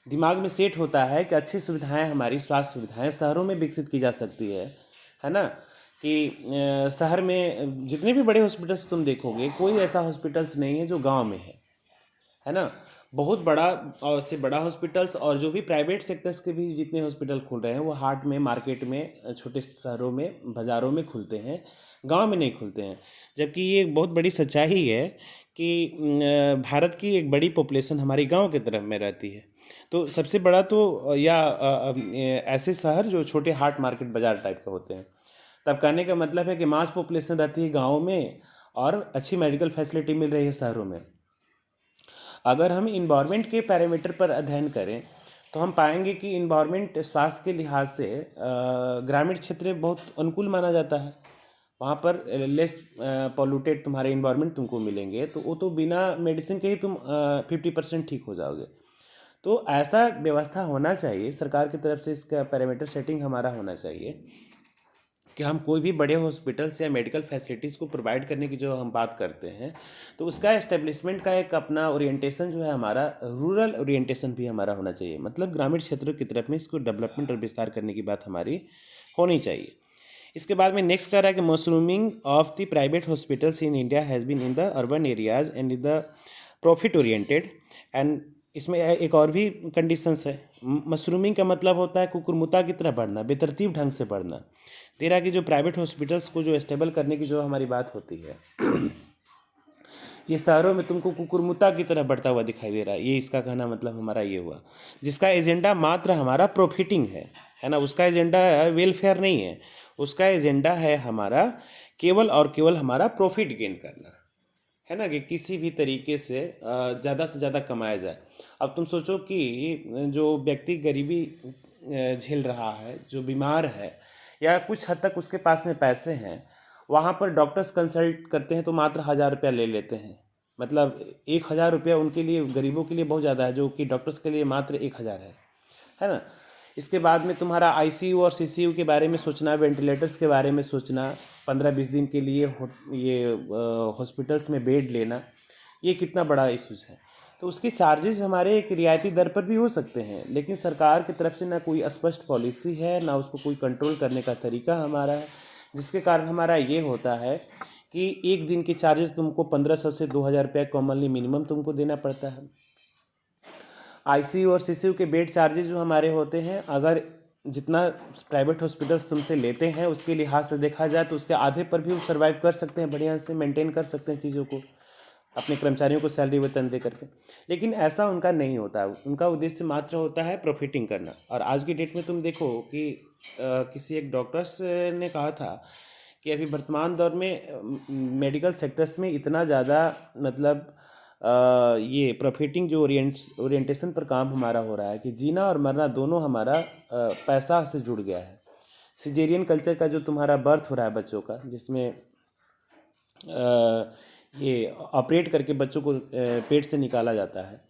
दिमाग में सेट होता है कि अच्छी सुविधाएं, हमारी स्वास्थ्य सुविधाएं शहरों में विकसित की जा सकती है ना। कि शहर में जितने भी बड़े हॉस्पिटल्स तुम देखोगे, कोई ऐसा हॉस्पिटल्स नहीं है जो गांव में है ना। बहुत बड़ा और से बड़ा हॉस्पिटल्स और जो भी प्राइवेट सेक्टर्स के भी जितने हॉस्पिटल खुल रहे हैं वो हाट में, मार्केट में, छोटे शहरों में, बाज़ारों में खुलते हैं, गांव में नहीं खुलते हैं। जबकि ये बहुत बड़ी सच्चाई है कि भारत की एक बड़ी पॉपुलेशन हमारी गांव की तरफ में रहती है। तो सबसे बड़ा तो या ऐसे शहर जो छोटे हाट, मार्केट, बाज़ार टाइप के होते हैं। तब कहने का मतलब है कि मास पॉपुलेशन रहती है गाँव में और अच्छी मेडिकल फैसिलिटी मिल रही है शहरों में। अगर हम इन्वायरमेंट के पैरामीटर पर अध्ययन करें तो हम पाएंगे कि इन्वायरमेंट स्वास्थ्य के लिहाज से ग्रामीण क्षेत्र में बहुत अनुकूल माना जाता है। वहाँ पर लेस पॉल्यूटेड तुम्हारे इन्वायरमेंट तुमको मिलेंगे, तो वो तो बिना मेडिसिन के ही तुम 50% ठीक हो जाओगे। तो ऐसा व्यवस्था होना चाहिए सरकार की तरफ से, इसका पैरामीटर सेटिंग हमारा होना चाहिए कि हम कोई भी बड़े हॉस्पिटल्स या मेडिकल फैसिलिटीज़ को प्रोवाइड करने की जो हम बात करते हैं, तो उसका एस्टेब्लिशमेंट का एक अपना ओरिएंटेशन जो है हमारा रूरल ओरिएंटेशन भी हमारा होना चाहिए। मतलब ग्रामीण क्षेत्रों की तरफ में इसको डेवलपमेंट और विस्तार करने की बात हमारी होनी चाहिए। इसके बाद में नेक्स्ट कह रहा है कि mushrooming of the private hospitals in India has been in the urban areas and in the profit oriented and. इसमें एक और भी कंडीशंस है। मशरूमिंग का मतलब होता है कुकुरमुत्ता की तरह बढ़ना, बेतरतीब ढंग से बढ़ना। तेरा कि जो प्राइवेट हॉस्पिटल्स को जो स्टेबल करने की जो हमारी बात होती है, ये शहरों में तुमको कुकुरमुत्ता की तरह बढ़ता हुआ दिखाई दे रहा है। ये इसका कहना मतलब हमारा ये हुआ, जिसका एजेंडा मात्र हमारा प्रॉफिटिंग है ना। उसका एजेंडा वेलफेयर नहीं है, उसका एजेंडा है हमारा केवल और केवल हमारा प्रॉफिट गेन करना, है ना। कि किसी भी तरीके से ज़्यादा से ज़्यादा कमाया जाए। अब तुम सोचो कि जो व्यक्ति गरीबी झेल रहा है, जो बीमार है या कुछ हद तक उसके पास में पैसे हैं, वहाँ पर डॉक्टर्स कंसल्ट करते हैं तो मात्र 1,000 रुपया ले लेते हैं। मतलब 1,000 रुपया उनके लिए, गरीबों के लिए बहुत ज़्यादा है, जो कि डॉक्टर्स के लिए मात्र 1,000 है ना। इसके बाद में तुम्हारा आईसीयू और सीसीयू के बारे में सोचना, वेंटिलेटर्स के बारे में सोचना, 15-20 दिन के लिए ये हॉस्पिटल्स में बेड लेना, ये कितना बड़ा इशूज़ है। तो उसके चार्जेस हमारे एक रियायती दर पर भी हो सकते हैं, लेकिन सरकार की तरफ से ना कोई स्पष्ट पॉलिसी है, ना उसको कोई कंट्रोल करने का तरीका हमारा है, जिसके कारण हमारा ये होता है कि एक दिन के चार्जेस तुमको 1,500 से 2,000 रुपया कॉमनली मिनिमम तुमको देना पड़ता है। आईसीयू और सीसीयू के बेड चार्जेस जो हमारे होते हैं, अगर जितना प्राइवेट हॉस्पिटल्स तुमसे लेते हैं उसके लिहाज से देखा जाए तो उसके आधे पर भी वो सर्वाइव कर सकते हैं, बढ़िया से मेंटेन कर सकते हैं चीज़ों को, अपने कर्मचारियों को सैलरी वेतन दे करके। लेकिन ऐसा उनका नहीं होता है, उनका उद्देश्य मात्र होता है प्रॉफिटिंग करना। और आज की डेट में तुम देखो कि किसी एक डॉक्टर्स ने कहा था कि अभी वर्तमान दौर में मेडिकल सेक्टर्स में इतना ज़्यादा मतलब ये प्रॉफिटिंग जो ओरिएंटेशन पर काम हमारा हो रहा है कि जीना और मरना दोनों हमारा पैसा से जुड़ गया है। सिजेरियन कल्चर का जो तुम्हारा बर्थ हो रहा है बच्चों का, जिसमें ये ऑपरेट करके बच्चों को पेट से निकाला जाता है,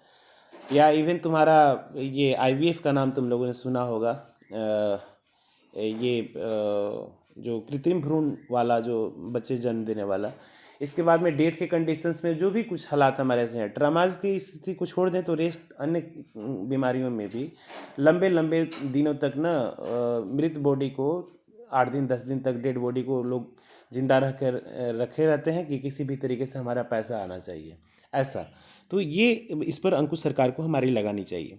या इवन तुम्हारा ये आईवीएफ का नाम तुम लोगों ने सुना होगा, ये जो कृत्रिम भ्रूण वाला जो बच्चे जन्म देने वाला। इसके बाद में डेथ के कंडीशंस में जो भी कुछ हालात हमारे ऐसे हैं, ट्रामाज की स्थिति को छोड़ दें तो रेस्ट अन्य बीमारियों में भी लंबे लंबे दिनों तक ना मृत बॉडी को 8 दिन 10 दिन तक डेड बॉडी को लोग जिंदा रखे रहते हैं कि किसी भी तरीके से हमारा पैसा आना चाहिए ऐसा। तो ये इस पर अंकुश सरकार को हमारी लगानी चाहिए।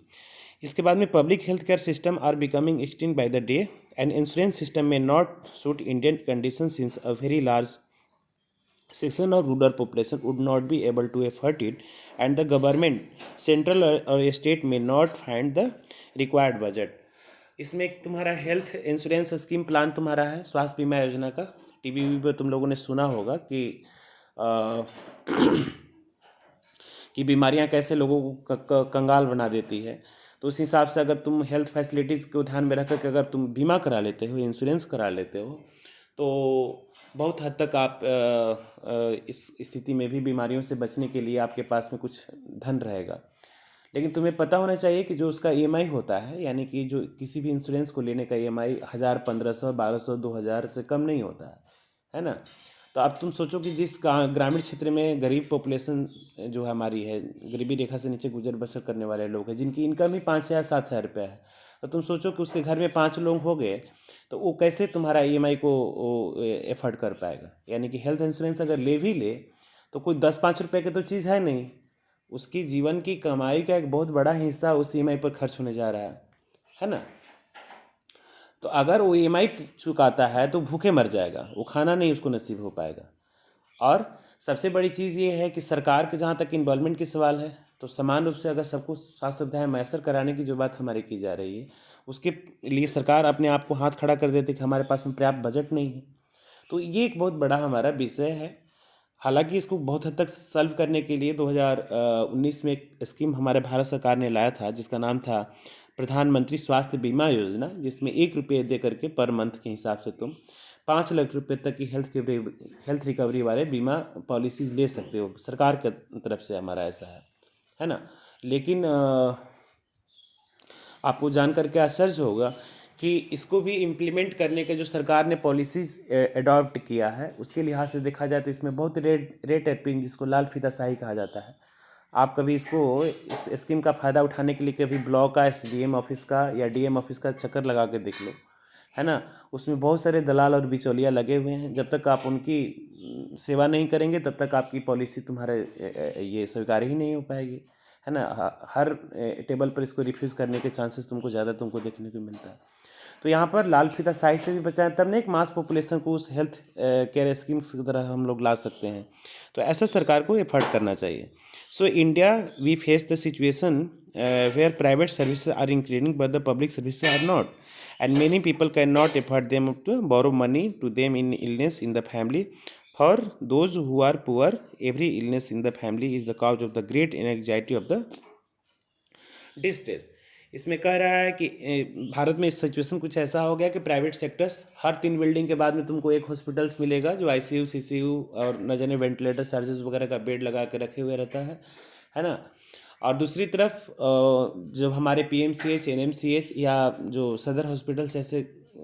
इसके बाद में public health care system are becoming extinct by the day and insurance system में not suit Indian condition since a very large section of rural population would not be able to afford it and the government, central or state, may not find the required budget. इसमें एक तुम्हारा health insurance scheme plan तुम्हारा है, स्वास्थ्य बीमा योजना का। TV पे तुम लोगों ने सुना होगा कि अ, कि बीमारियां कैसे लोगों को कंगाल बना देती है। तो उस हिसाब से अगर तुम हेल्थ फैसिलिटीज़ को ध्यान में रख कर के अगर तुम बीमा करा लेते हो, इंश्योरेंस करा लेते हो, तो बहुत हद तक आप इस स्थिति में भी बीमारियों से बचने के लिए आपके पास में कुछ धन रहेगा। लेकिन तुम्हें पता होना चाहिए कि जो उसका ईएमआई होता है, यानी कि जो किसी भी इंश्योरेंस को लेने का ईएमआई 1000, 1500, 1200, 2000 से कम नहीं होता है ना। तो अब तुम सोचो कि जिस ग्रामीण क्षेत्र में गरीब पॉपुलेशन जो हमारी है, गरीबी रेखा से नीचे गुजर बसर करने वाले लोग हैं, जिनकी इनकम ही 5000, 7000 रुपये है, तो तुम सोचो कि उसके घर में 5 लोग हो गए, तो वो कैसे तुम्हारा ईएमआई को एफर्ट कर पाएगा। यानी कि हेल्थ इंश्योरेंस अगर ले भी ले तो कोई 10-5 रुपये की तो चीज़ है नहीं, उसकी जीवन की कमाई का एक बहुत बड़ा हिस्सा उस ईएमआई पर खर्च होने जा रहा है ना। तो अगर वो ईएमआई चुकाता है तो भूखे मर जाएगा, वो खाना नहीं उसको नसीब हो पाएगा। और सबसे बड़ी चीज़ ये है कि सरकार के जहाँ तक इन्वॉल्वमेंट की सवाल है, तो समान रूप से अगर सबको स्वास्थ्य सुविधाएं मैसर कराने की जो बात हमारी की जा रही है, उसके लिए सरकार अपने आप को हाथ खड़ा कर देती है कि हमारे पास में पर्याप्त बजट नहीं है। तो ये एक बहुत बड़ा हमारा विषय है। हालांकि इसको बहुत हद तक सॉल्व करने के लिए 2019 में एक स्कीम हमारे भारत सरकार ने लाया था, जिसका नाम था प्रधानमंत्री स्वास्थ्य बीमा योजना, जिसमें 1 रुपये दे करके पर मंथ के हिसाब से तुम 5 लाख रुपये तक की हेल्थ रिकवरी वाले बीमा पॉलिसीज ले सकते हो। सरकार की तरफ से हमारा ऐसा है ना। लेकिन आपको जान करके आश्चर्य होगा कि इसको भी इम्प्लीमेंट करने के जो सरकार ने पॉलिसीज़ एडॉप्ट किया है, उसके लिहाज से देखा जाए तो इसमें बहुत रेट टेपिंग, जिसको लाल फीताशाही कहा जाता है। आप कभी इसको इस स्कीम का फ़ायदा उठाने के लिए कभी ब्लॉक का, एसडीएम ऑफिस का या डीएम ऑफिस का चक्कर लगा के देख लो, है ना। उसमें बहुत सारे दलाल और बिचौलिया लगे हुए हैं। जब तक आप उनकी सेवा नहीं करेंगे तब तक आपकी पॉलिसी तुम्हारे ये स्वीकार ही नहीं हो पाएगी, है ना। हर टेबल पर इसको रिफ्यूज़ करने के चांसेस तुमको ज़्यादा तुमको देखने को मिलता है। तो यहाँ पर लाल फीताशाही से भी बचाएं, तब ना एक मास पॉपुलेशन को उस हेल्थ केयर स्कीम्स की तरह हम लोग ला सकते हैं। तो ऐसा सरकार को एफर्ट करना चाहिए। So India we face the situation where private services are increasing but the public services are not, and many people cannot afford them to borrow money to them in illness in the family. For those who are poor, every illness in the family is the cause of the great anxiety of the distress. इसमें कह रहा है कि भारत में इस situation कुछ ऐसा हो गया कि प्राइवेट सेक्टर्स, हर 3 बिल्डिंग के बाद में तुमको एक हॉस्पिटल्स मिलेगा जो आईसीयू, सीसीयू और न जाने वेंटिलेटर चार्जेस वगैरह का बेड लगा के रखे हुए रहता है ना। और दूसरी तरफ जब हमारे पीएमसीएच, एनएमसीएच या जो सदर हॉस्पिटल्स, ऐसे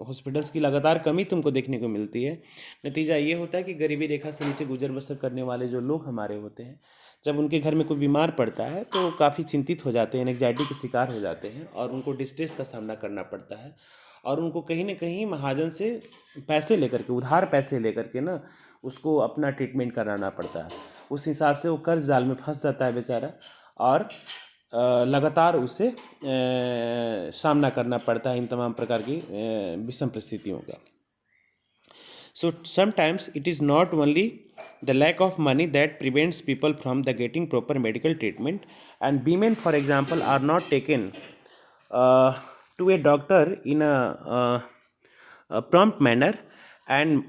हॉस्पिटल्स की लगातार कमी तुमको देखने को मिलती है। नतीजा ये होता है कि गरीबी रेखा से नीचे गुजर बसर करने वाले जो लोग हमारे होते हैं, जब उनके घर में कोई बीमार पड़ता है तो काफ़ी चिंतित हो जाते हैं, एंग्जाइटी के शिकार हो जाते हैं और उनको डिस्ट्रेस का सामना करना पड़ता है। और उनको कहीं ना कहीं महाजन से पैसे लेकर के, उधार पैसे लेकर के ना, उसको अपना ट्रीटमेंट कराना पड़ता है। उस हिसाब से वो कर्ज जाल में फंस जाता है बेचारा, और लगातार उसे सामना करना पड़ता है इन तमाम प्रकार की विषम परिस्थितियों का। So sometimes it is not only the lack of money that prevents people from the getting proper medical treatment, and women, for example, are not taken to a doctor in a prompt manner, and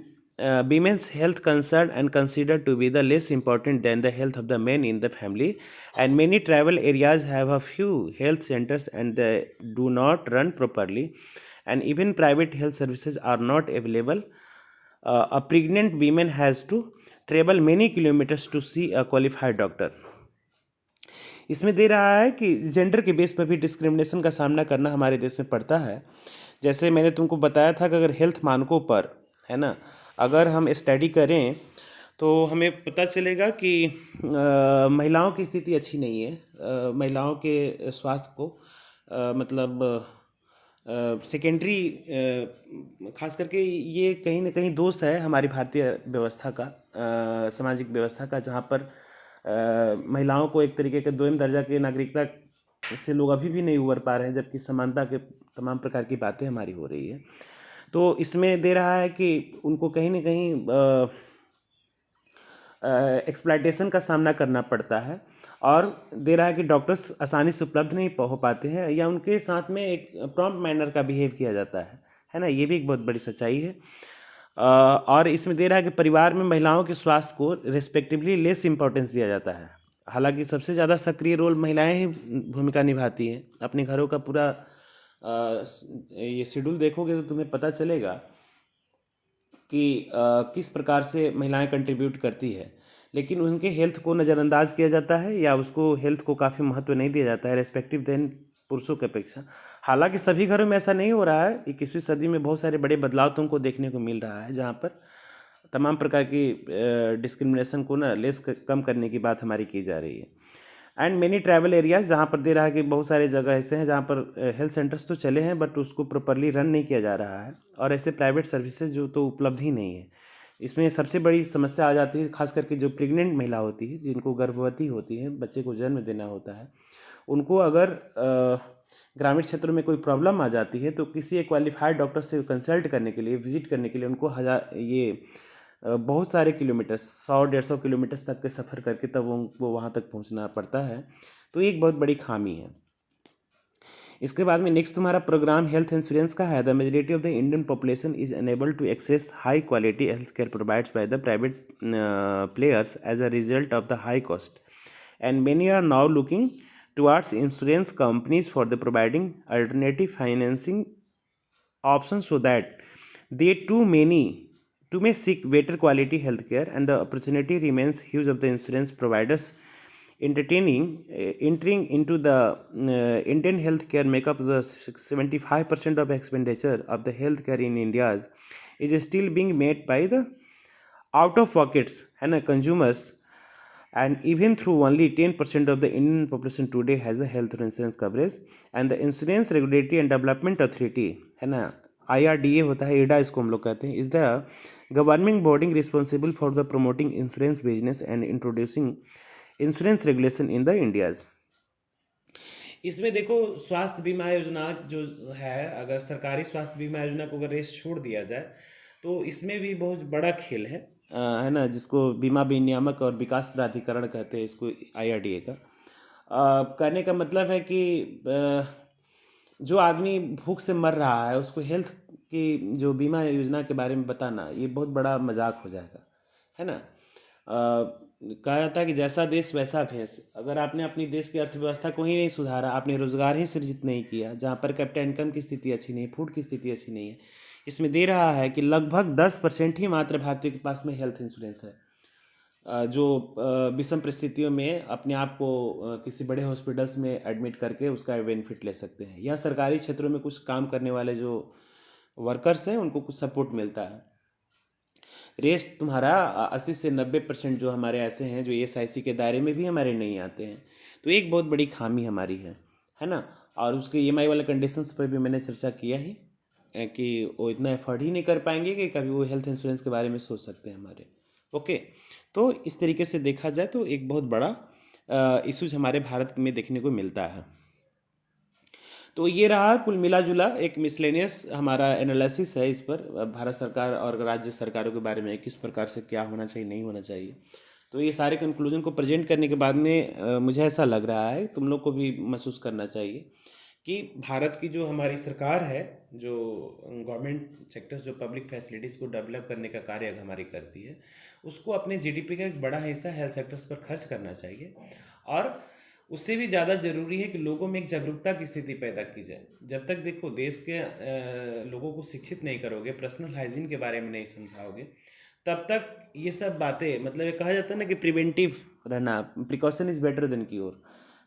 women's health concerned and considered to be the less important than the health of the men in the family. And many tribal areas have a few health centers and they do not run properly, and even private health services are not available. A pregnant woman has to travel many kilometers to see a qualified doctor. इसमें दे रहा है कि gender के base पर भी discrimination का सामना करना हमारे देश में पड़ता है। जैसे मैंने तुमको बताया था कि अगर हेल्थ मानकों पर, है ना, अगर हम स्टडी करें तो हमें पता चलेगा कि महिलाओं की स्थिति अच्छी नहीं है। महिलाओं के स्वास्थ्य को मतलब सेकेंडरी, खास करके ये कहीं ना कहीं दोष है हमारी भारतीय व्यवस्था का, सामाजिक व्यवस्था का, जहाँ पर महिलाओं को एक तरीके के दोयम दर्जा के नागरिकता से लोग अभी भी नहीं उबर पा रहे हैं, जबकि समानता के तमाम प्रकार की बातें हमारी हो रही है। तो इसमें दे रहा है कि उनको कहीं ना कहीं एक्सप्लॉयटेशन का सामना करना पड़ता है, और दे रहा है कि डॉक्टर्स आसानी से उपलब्ध नहीं हो पाते हैं, या उनके साथ में एक प्रॉम्प्ट मैनर का बिहेव किया जाता है ना। ये भी एक बहुत बड़ी सच्चाई है। और इसमें दे रहा है कि परिवार में महिलाओं के स्वास्थ्य को रिस्पेक्टिवली लेस इम्पोर्टेंस दिया जाता है। हालांकि सबसे ज़्यादा सक्रिय रोल महिलाएं ही भूमिका निभाती हैं। अपने घरों का पूरा ये शेड्यूल देखोगे तो तुम्हें पता चलेगा कि किस प्रकार से महिलाएं कंट्रीब्यूट करती है, लेकिन उनके हेल्थ को नज़रअंदाज किया जाता है, या उसको हेल्थ को काफ़ी महत्व नहीं दिया जाता है रेस्पेक्टिव देन पुरुषों की अपेक्षा। हालांकि सभी घरों में ऐसा नहीं हो रहा है। 21वीं सदी में बहुत सारे बड़े बदलाव तुमको देखने को मिल रहा है, जहाँ पर तमाम प्रकार की डिस्क्रिमिनेशन को ना कम करने की बात हमारी की जा रही है। एंड मेनी ट्रैवल एरियाज, जहाँ पर दे रहा है कि बहुत सारे जगह ऐसे हैं जहाँ पर हेल्थ सेंटर्स तो चले हैं बट उसको प्रॉपरली रन नहीं किया जा रहा है, और ऐसे प्राइवेट सर्विसेज जो तो उपलब्ध ही नहीं है। इसमें सबसे बड़ी समस्या आ जाती है खास करके जो प्रेग्नेंट महिला होती है, जिनको गर्भवती होती है, बच्चे को जन्म देना होता है, उनको अगर ग्रामीण क्षेत्रों में कोई प्रॉब्लम आ जाती है तो किसी एक क्वालिफाइड डॉक्टर से कंसल्ट करने के लिए, विजिट करने के लिए उनको बहुत सारे किलोमीटर्स, 100-150 किलोमीटर्स तक के सफ़र करके तब वो वहाँ तक पहुँचना पड़ता है। तो एक बहुत बड़ी खामी है। इसके बाद में नेक्स्ट तुम्हारा प्रोग्राम हेल्थ इंश्योरेंस का है। The majority of the Indian population is unable to access high quality health care provides by the private players as a result of the high cost, and many are now looking towards insurance companies for the providing alternative financing options so that they may seek better quality healthcare, and the opportunity remains huge of the insurance providers entering into the Indian healthcare make up the 75% of expenditure of the healthcare in India is still being made by the out of pockets and consumers, and even through only 10% of the Indian population today has a health insurance coverage, and the Insurance Regulatory and Development Authority है ना, IRDA होता है, एडा इसको हम लोग कहते हैं, is the governing body responsible for the promoting insurance business and introducing insurance regulation in the India's. इसमें देखो स्वास्थ्य बीमा योजना जो है, अगर सरकारी स्वास्थ्य बीमा योजना को अगर रेस छोड़ दिया जाए तो इसमें भी बहुत बड़ा खेल है ना, जिसको बीमा विनियामक और विकास प्राधिकरण कहते हैं इसको, IRDA का। कहने का मतलब है कि जो आदमी भूख से मर रहा है उसको हेल्थ की जो बीमा योजना के बारे में बताना, ये बहुत बड़ा मजाक हो जाएगा, है ना। कहा जाता है कि जैसा देश वैसा भेष। अगर आपने अपनी देश की अर्थव्यवस्था को ही नहीं सुधारा, आपने रोजगार ही सृजित नहीं किया, जहाँ पर कैपिटल इनकम की स्थिति अच्छी नहीं है, फूड की स्थिति अच्छी नहीं है, इसमें दे रहा है कि लगभग 10% ही मात्र भारतीय के पास में हेल्थ इंश्योरेंस है, जो विषम परिस्थितियों में अपने आप को किसी बड़े हॉस्पिटल्स में एडमिट करके उसका बेनिफिट ले सकते हैं, या सरकारी क्षेत्रों में कुछ काम करने वाले जो वर्कर्स हैं उनको कुछ सपोर्ट मिलता है। रेस्ट तुम्हारा 80 से 90% जो हमारे ऐसे हैं जो ESIC के दायरे में भी हमारे नहीं आते हैं। तो एक बहुत बड़ी खामी हमारी है ना। और उसके EMI वाले कंडीशंस पर भी मैंने चर्चा किया ही कि वो इतना एफर्ट ही नहीं कर पाएंगे कि कभी वो हेल्थ इंश्योरेंस के बारे में सोच सकते हैं हमारे। ओके, तो इस तरीके से देखा जाए तो एक बहुत बड़ा इशूज हमारे भारत में देखने को मिलता है। तो ये रहा कुल मिला जुला एक मिसलेनियस हमारा एनालिसिस है इस पर, भारत सरकार और राज्य सरकारों के बारे में किस प्रकार से क्या होना चाहिए, नहीं होना चाहिए। तो ये सारे कंक्लूजन को प्रेजेंट करने के बाद में मुझे ऐसा लग रहा है, तुम लोग को भी महसूस करना चाहिए कि भारत की जो हमारी सरकार है, जो गवर्नमेंट सेक्टर जो पब्लिक फैसिलिटीज़ को डेवलप करने का कार्य हमारी करती है, उसको अपने GDP का एक बड़ा हिस्सा हेल्थ सेक्टर्स पर खर्च करना चाहिए। और उससे भी ज़्यादा ज़रूरी है कि लोगों में एक जागरूकता की स्थिति पैदा की जाए। जब तक देखो देश के लोगों को शिक्षित नहीं करोगे, पर्सनल हाइजीन के बारे में नहीं समझाओगे, तब तक ये सब बातें, मतलब ये कहा जाता है ना कि प्रिवेंटिव रहना, precaution is better than cure,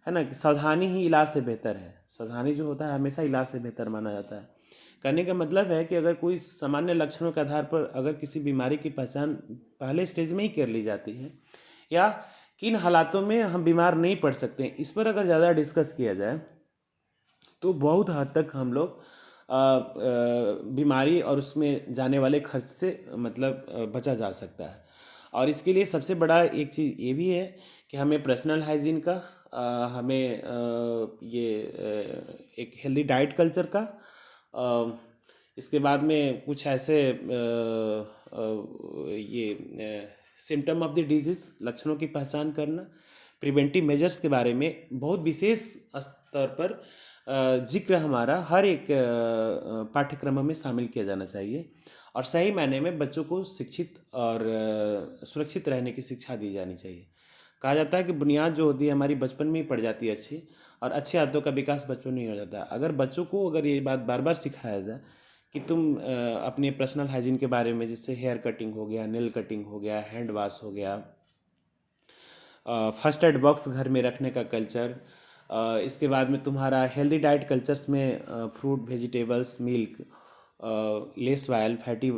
है ना, कि सावधानी ही इलाज से बेहतर है। सावधानी जो होता है हमेशा इलाज से बेहतर माना जाता है। कहने का मतलब है कि अगर कोई सामान्य लक्षणों के आधार पर अगर किसी बीमारी की पहचान पहले स्टेज में ही कर ली जाती है, या किन हालातों में हम बीमार नहीं पड़ सकते हैं, इस पर अगर ज़्यादा डिस्कस किया जाए तो बहुत हद तक हम लोग बीमारी और उसमें जाने वाले खर्च से मतलब बचा जा सकता है। और इसके लिए सबसे बड़ा एक चीज़ ये भी है कि हमें पर्सनल हाइजीन का, हमें एक हेल्दी डाइट कल्चर का, इसके बाद में कुछ ऐसे ये सिम्टम ऑफ द डिजीज़, लक्षणों की पहचान करना, प्रिवेंटिव मेजर्स के बारे में बहुत विशेष स्तर पर जिक्र हमारा हर एक पाठ्यक्रम में शामिल किया जाना चाहिए और सही मायने में बच्चों को शिक्षित और सुरक्षित रहने की शिक्षा दी जानी चाहिए। कहा जाता है कि बुनियाद जो होती है हमारी बचपन में ही पड़ जाती है अच्छी, और अच्छी आदतों का विकास बचपन में ही हो जाता है। अगर बच्चों को अगर ये बात बार बार सिखाया जाए कि तुम अपने पर्सनल हाइजीन के बारे में, जैसे हेयर कटिंग हो गया, नेल कटिंग हो गया, हैंड वॉश हो गया, फर्स्ट एड बॉक्स घर में रखने का कल्चर, इसके बाद में तुम्हारा हेल्दी डाइट कल्चर्स में fruit, vegetables, milk, less oil, fatty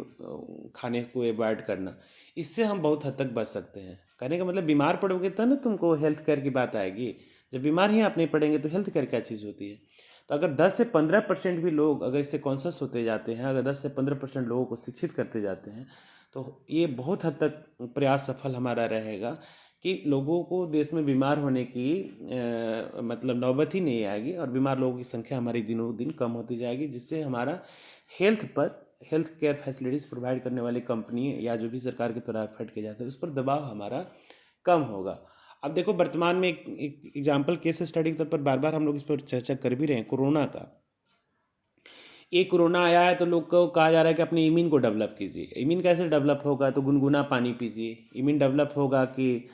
खाने को अवॉइड करना, इससे हम बहुत हद तक बच सकते हैं। कहने का मतलब बीमार पड़ोगे तो ना तुमको हेल्थ केयर की बात आएगी, जब बीमार ही आप नहीं पड़ेंगे तो हेल्थ केयर क्या चीज़ होती है। तो अगर 10 से 15% भी लोग अगर इससे कॉन्शियस होते जाते हैं, अगर 10 से 15% लोगों को शिक्षित करते जाते हैं, तो ये बहुत हद तक प्रयास सफल हमारा रहेगा कि लोगों को देश में बीमार होने की मतलब नौबत ही नहीं आएगी और बीमार लोगों की संख्या हमारी दिनों दिन कम होती जाएगी, जिससे हमारा हेल्थ केयर फैसिलिटीज़ प्रोवाइड करने वाली कंपनी या जो भी सरकार की तरफ एफर्ट किया जाता है उस पर दबाव हमारा कम होगा। अब देखो वर्तमान में एक एग्जाम्पल केस स्टडी के तौर पर बार बार हम लोग इस पर चर्चा कर भी रहे हैं, कोरोना का। ये कोरोना आया है तो लोग को कहा जा रहा है कि अपने इम्यून को डेवलप कीजिए। इम्यून कैसे डेवलप होगा, तो गुनगुना पानी पीजिए। इम्यून डेवलप होगा कि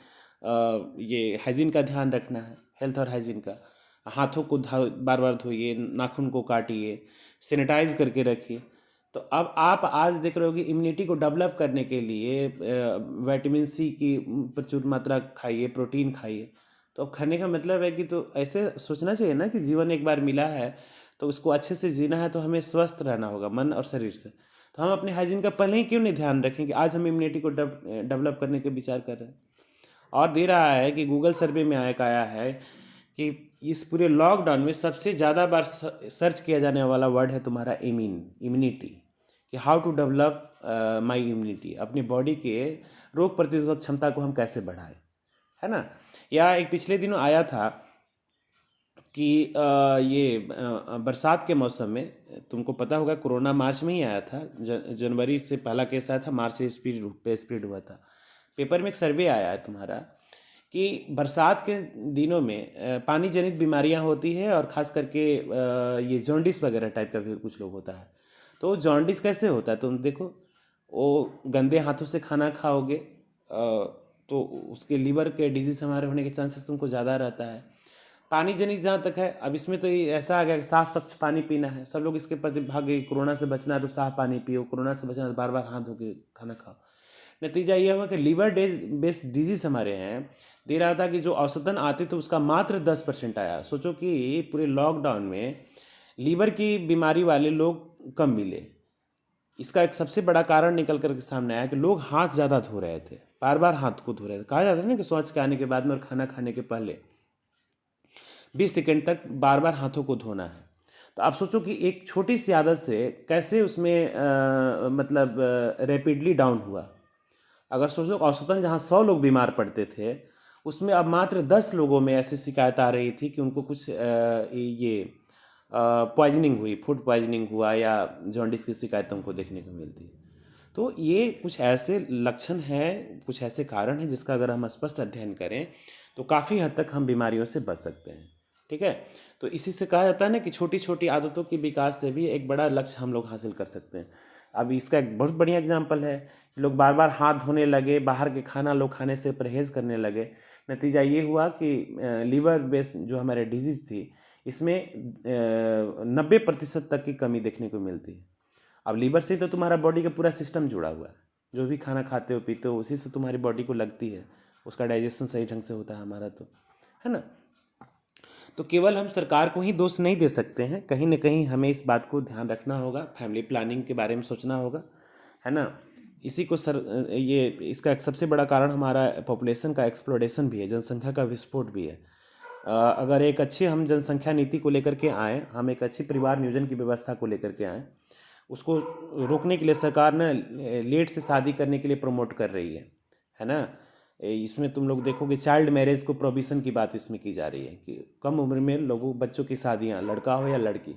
ये हाइजीन का ध्यान रखना है, हेल्थ और हाइजीन का, हाथों को बार बार धोइए, नाखून को काटिए, सैनिटाइज करके रखिए। तो अब आप आज देख रहे हो कि इम्यूनिटी को डेवलप करने के लिए विटामिन सी की प्रचुर मात्रा खाइए, प्रोटीन खाइए। तो अब खाने का मतलब है कि तो ऐसे सोचना चाहिए ना कि जीवन एक बार मिला है तो उसको अच्छे से जीना है, तो हमें स्वस्थ रहना होगा मन और शरीर से। तो हम अपने हाइजीन का पहले ही क्यों नहीं ध्यान रखें कि आज हम इम्यूनिटी को डेवलप करने के विचार कर रहे हैं। और दे रहा है कि गूगल सर्वे में आया है कि इस पूरे लॉकडाउन में सबसे ज़्यादा बार सर्च किया जाने वाला वर्ड है तुम्हारा इम्यूनिटी, कि how to develop my immunity, अपनी बॉडी के रोग प्रतिरोधक क्षमता को हम कैसे बढ़ाएं, है ना। या एक पिछले दिनों आया था कि ये बरसात के मौसम में, तुमको पता होगा कोरोना मार्च में ही आया था, जनवरी से पहला केस आया था, मार्च से स्प्रेड हुआ था। पेपर में एक सर्वे आया है तुम्हारा कि बरसात के दिनों में पानी जनित बीमारियां होती है और ख़ास करके ये जॉन्डिस वगैरह टाइप का भी कुछ लोग होता है। तो जॉन्डिस कैसे होता है, तुम देखो, वो गंदे हाथों से खाना खाओगे तो उसके लीवर के डिजीज़ हमारे होने के चांसेस तुमको ज़्यादा रहता है। पानी जनित जहाँ तक है, अब इसमें तो ये ऐसा आ गया कि साफ स्वच्छ पानी पीना है, सब लोग इसके प्रति भाग गए। कोरोना से बचना है तो साफ पानी पियो, कोरोना से बचना है तो बार बार हाथ धो के खाना खाओ। नतीजा ये हुआ कि लीवर बेस्ड डिजीज़ हमारे हैं, दे रहा था कि जो औसतन आते थे उसका मात्र 10% आया। सोचो कि पूरे लॉकडाउन में लीवर की बीमारी वाले लोग कम मिले। इसका एक सबसे बड़ा कारण निकल कर के सामने आया कि लोग हाथ ज़्यादा धो रहे थे, बार बार हाथ को धो रहे थे। कहा जाता है ना कि शौच के आने के बाद में और खाना खाने के पहले 20 सेकेंड तक बार बार हाथों को धोना है। तो आप सोचो कि एक छोटी सी आदत से कैसे उसमें मतलब रैपिडली डाउन हुआ। अगर सोचो औसतन जहाँ 100 लोग बीमार पड़ते थे, उसमें अब मात्र 10 लोगों में ऐसी शिकायत आ रही थी कि उनको कुछ ये पॉइजनिंग हुई, फूड पॉइजनिंग हुआ या जॉन्डिस की शिकायत हमको देखने को मिलती है। तो ये कुछ ऐसे लक्षण हैं, कुछ ऐसे कारण हैं जिसका अगर हम स्पष्ट अध्ययन करें तो काफ़ी हद तक हम बीमारियों से बच सकते हैं। ठीक है, तो इसी से कहा जाता है ना कि छोटी छोटी आदतों के विकास से भी एक बड़ा लक्ष्य हम लोग हासिल कर सकते हैं। अब इसका एक बहुत बढ़िया एग्जाम्पल है, लोग बार बार हाथ धोने लगे, बाहर के खाना लोग खाने से परहेज़ करने लगे। नतीजा ये हुआ कि लीवर बेस जो हमारे डिजीज़ थी, इसमें 90% तक की कमी देखने को मिलती है। अब लीवर से तो तुम्हारा बॉडी का पूरा सिस्टम जुड़ा हुआ है, जो भी खाना खाते हो पीते हो उसी से तुम्हारी बॉडी को लगती है, उसका डाइजेशन सही ढंग से होता है हमारा, तो है ना। तो केवल हम सरकार को ही दोष नहीं दे सकते हैं, कहीं ना कहीं हमें इस बात को ध्यान रखना होगा, फैमिली प्लानिंग के बारे में सोचना होगा, है ना। इसी को ये इसका एक सबसे बड़ा कारण हमारा पॉपुलेशन का एक्सप्लोडेशन भी है, जनसंख्या का विस्फोट भी है। अगर एक अच्छी हम जनसंख्या नीति को लेकर के आएँ, हम एक अच्छी परिवार नियोजन की व्यवस्था को लेकर के आएँ, उसको रोकने के लिए सरकार ने लेट से शादी करने के लिए प्रमोट कर रही है ना। इसमें तुम लोग देखोगे चाइल्ड मैरिज को प्रोहिबिशन की बात इसमें की जा रही है कि कम उम्र में लोगों बच्चों की शादियां, लड़का हो या लड़की,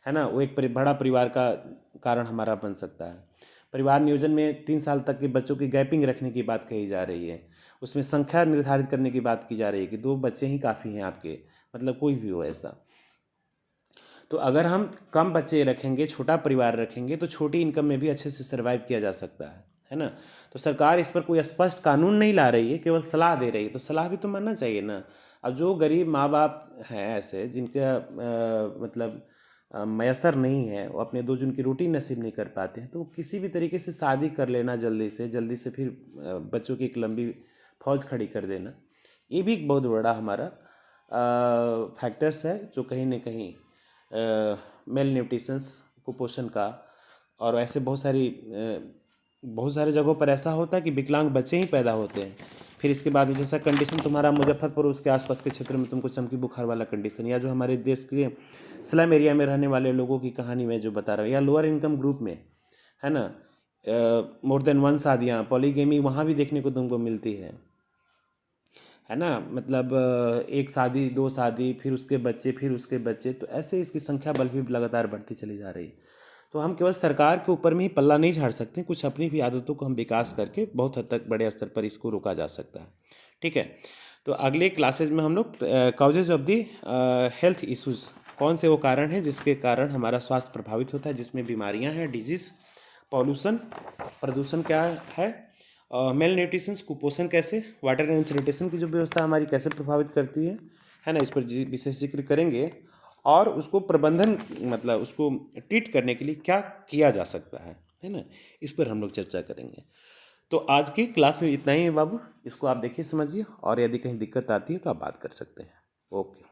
है ना, वो एक बड़ा परिवार का कारण हमारा बन सकता है। परिवार नियोजन में 3 साल तक के बच्चों की गैपिंग रखने की बात कही जा रही है। उसमें संख्या निर्धारित करने की बात की जा रही है कि 2 बच्चे ही काफ़ी हैं आपके, मतलब कोई भी हो ऐसा। तो अगर हम कम बच्चे रखेंगे, छोटा परिवार रखेंगे, तो छोटी इनकम में भी अच्छे से सर्वाइव किया जा सकता है ना। तो सरकार इस पर कोई स्पष्ट कानून नहीं ला रही है, केवल सलाह दे रही है, तो सलाह भी तो मानना चाहिए ना। अब जो गरीब माँ बाप हैं ऐसे जिनका मतलब मयसर नहीं है, वो अपने 2 जन की रोटी नसीब नहीं कर पाते हैं, तो किसी भी तरीके से शादी कर लेना जल्दी से फिर बच्चों की एक लंबी फौज खड़ी कर देना, ये भी एक बहुत बड़ा हमारा फैक्टर्स है जो कहीं ना कहीं मेल न्यूट्रिशंस, कुपोषण का, और ऐसे बहुत सारे जगहों पर ऐसा होता है कि विकलांग बच्चे ही पैदा होते हैं। फिर इसके बाद में जैसा कंडीशन तुम्हारा मुजफ्फरपुर उसके आसपास के क्षेत्र में तुमको चमकी बुखार वाला कंडीशन, या जो हमारे देश के स्लम एरिया में रहने वाले लोगों की कहानी मैं जो बता रहा हूँ, या लोअर इनकम ग्रुप में, है ना, मोर देन 1 शादियाँ, पॉलीगेमी वहाँ भी देखने को तुमको मिलती है ना। मतलब एक शादी, 2 शादी, फिर उसके बच्चे, फिर उसके बच्चे, तो ऐसे इसकी संख्या बल भी लगातार बढ़ती चली जा रही है। तो हम केवल सरकार के ऊपर में ही पल्ला नहीं झाड़ सकते, कुछ अपनी भी आदतों को हम विकास करके बहुत हद तक बड़े स्तर पर इसको रोका जा सकता है। ठीक है, तो अगले क्लासेज में हम लोग causes of the health issues, कौन से वो कारण हैं जिसके कारण हमारा स्वास्थ्य प्रभावित होता है, जिसमें बीमारियां हैं, डिजीज़, पॉल्यूशन, प्रदूषण क्या है, मेल न्यूट्रिशन, कुपोषण कैसे, वाटर एंड सैनिटेशन की जो व्यवस्था हमारी कैसे प्रभावित करती है ना, इस पर विशेष जिक्र करेंगे। और उसको प्रबंधन, मतलब उसको ट्रीट करने के लिए क्या किया जा सकता है ना, इस पर हम लोग चर्चा करेंगे। तो आज की क्लास में इतना ही है बाबू, इसको आप देखिए समझिए, और यदि कहीं दिक्कत आती है तो आप बात कर सकते हैं। ओके।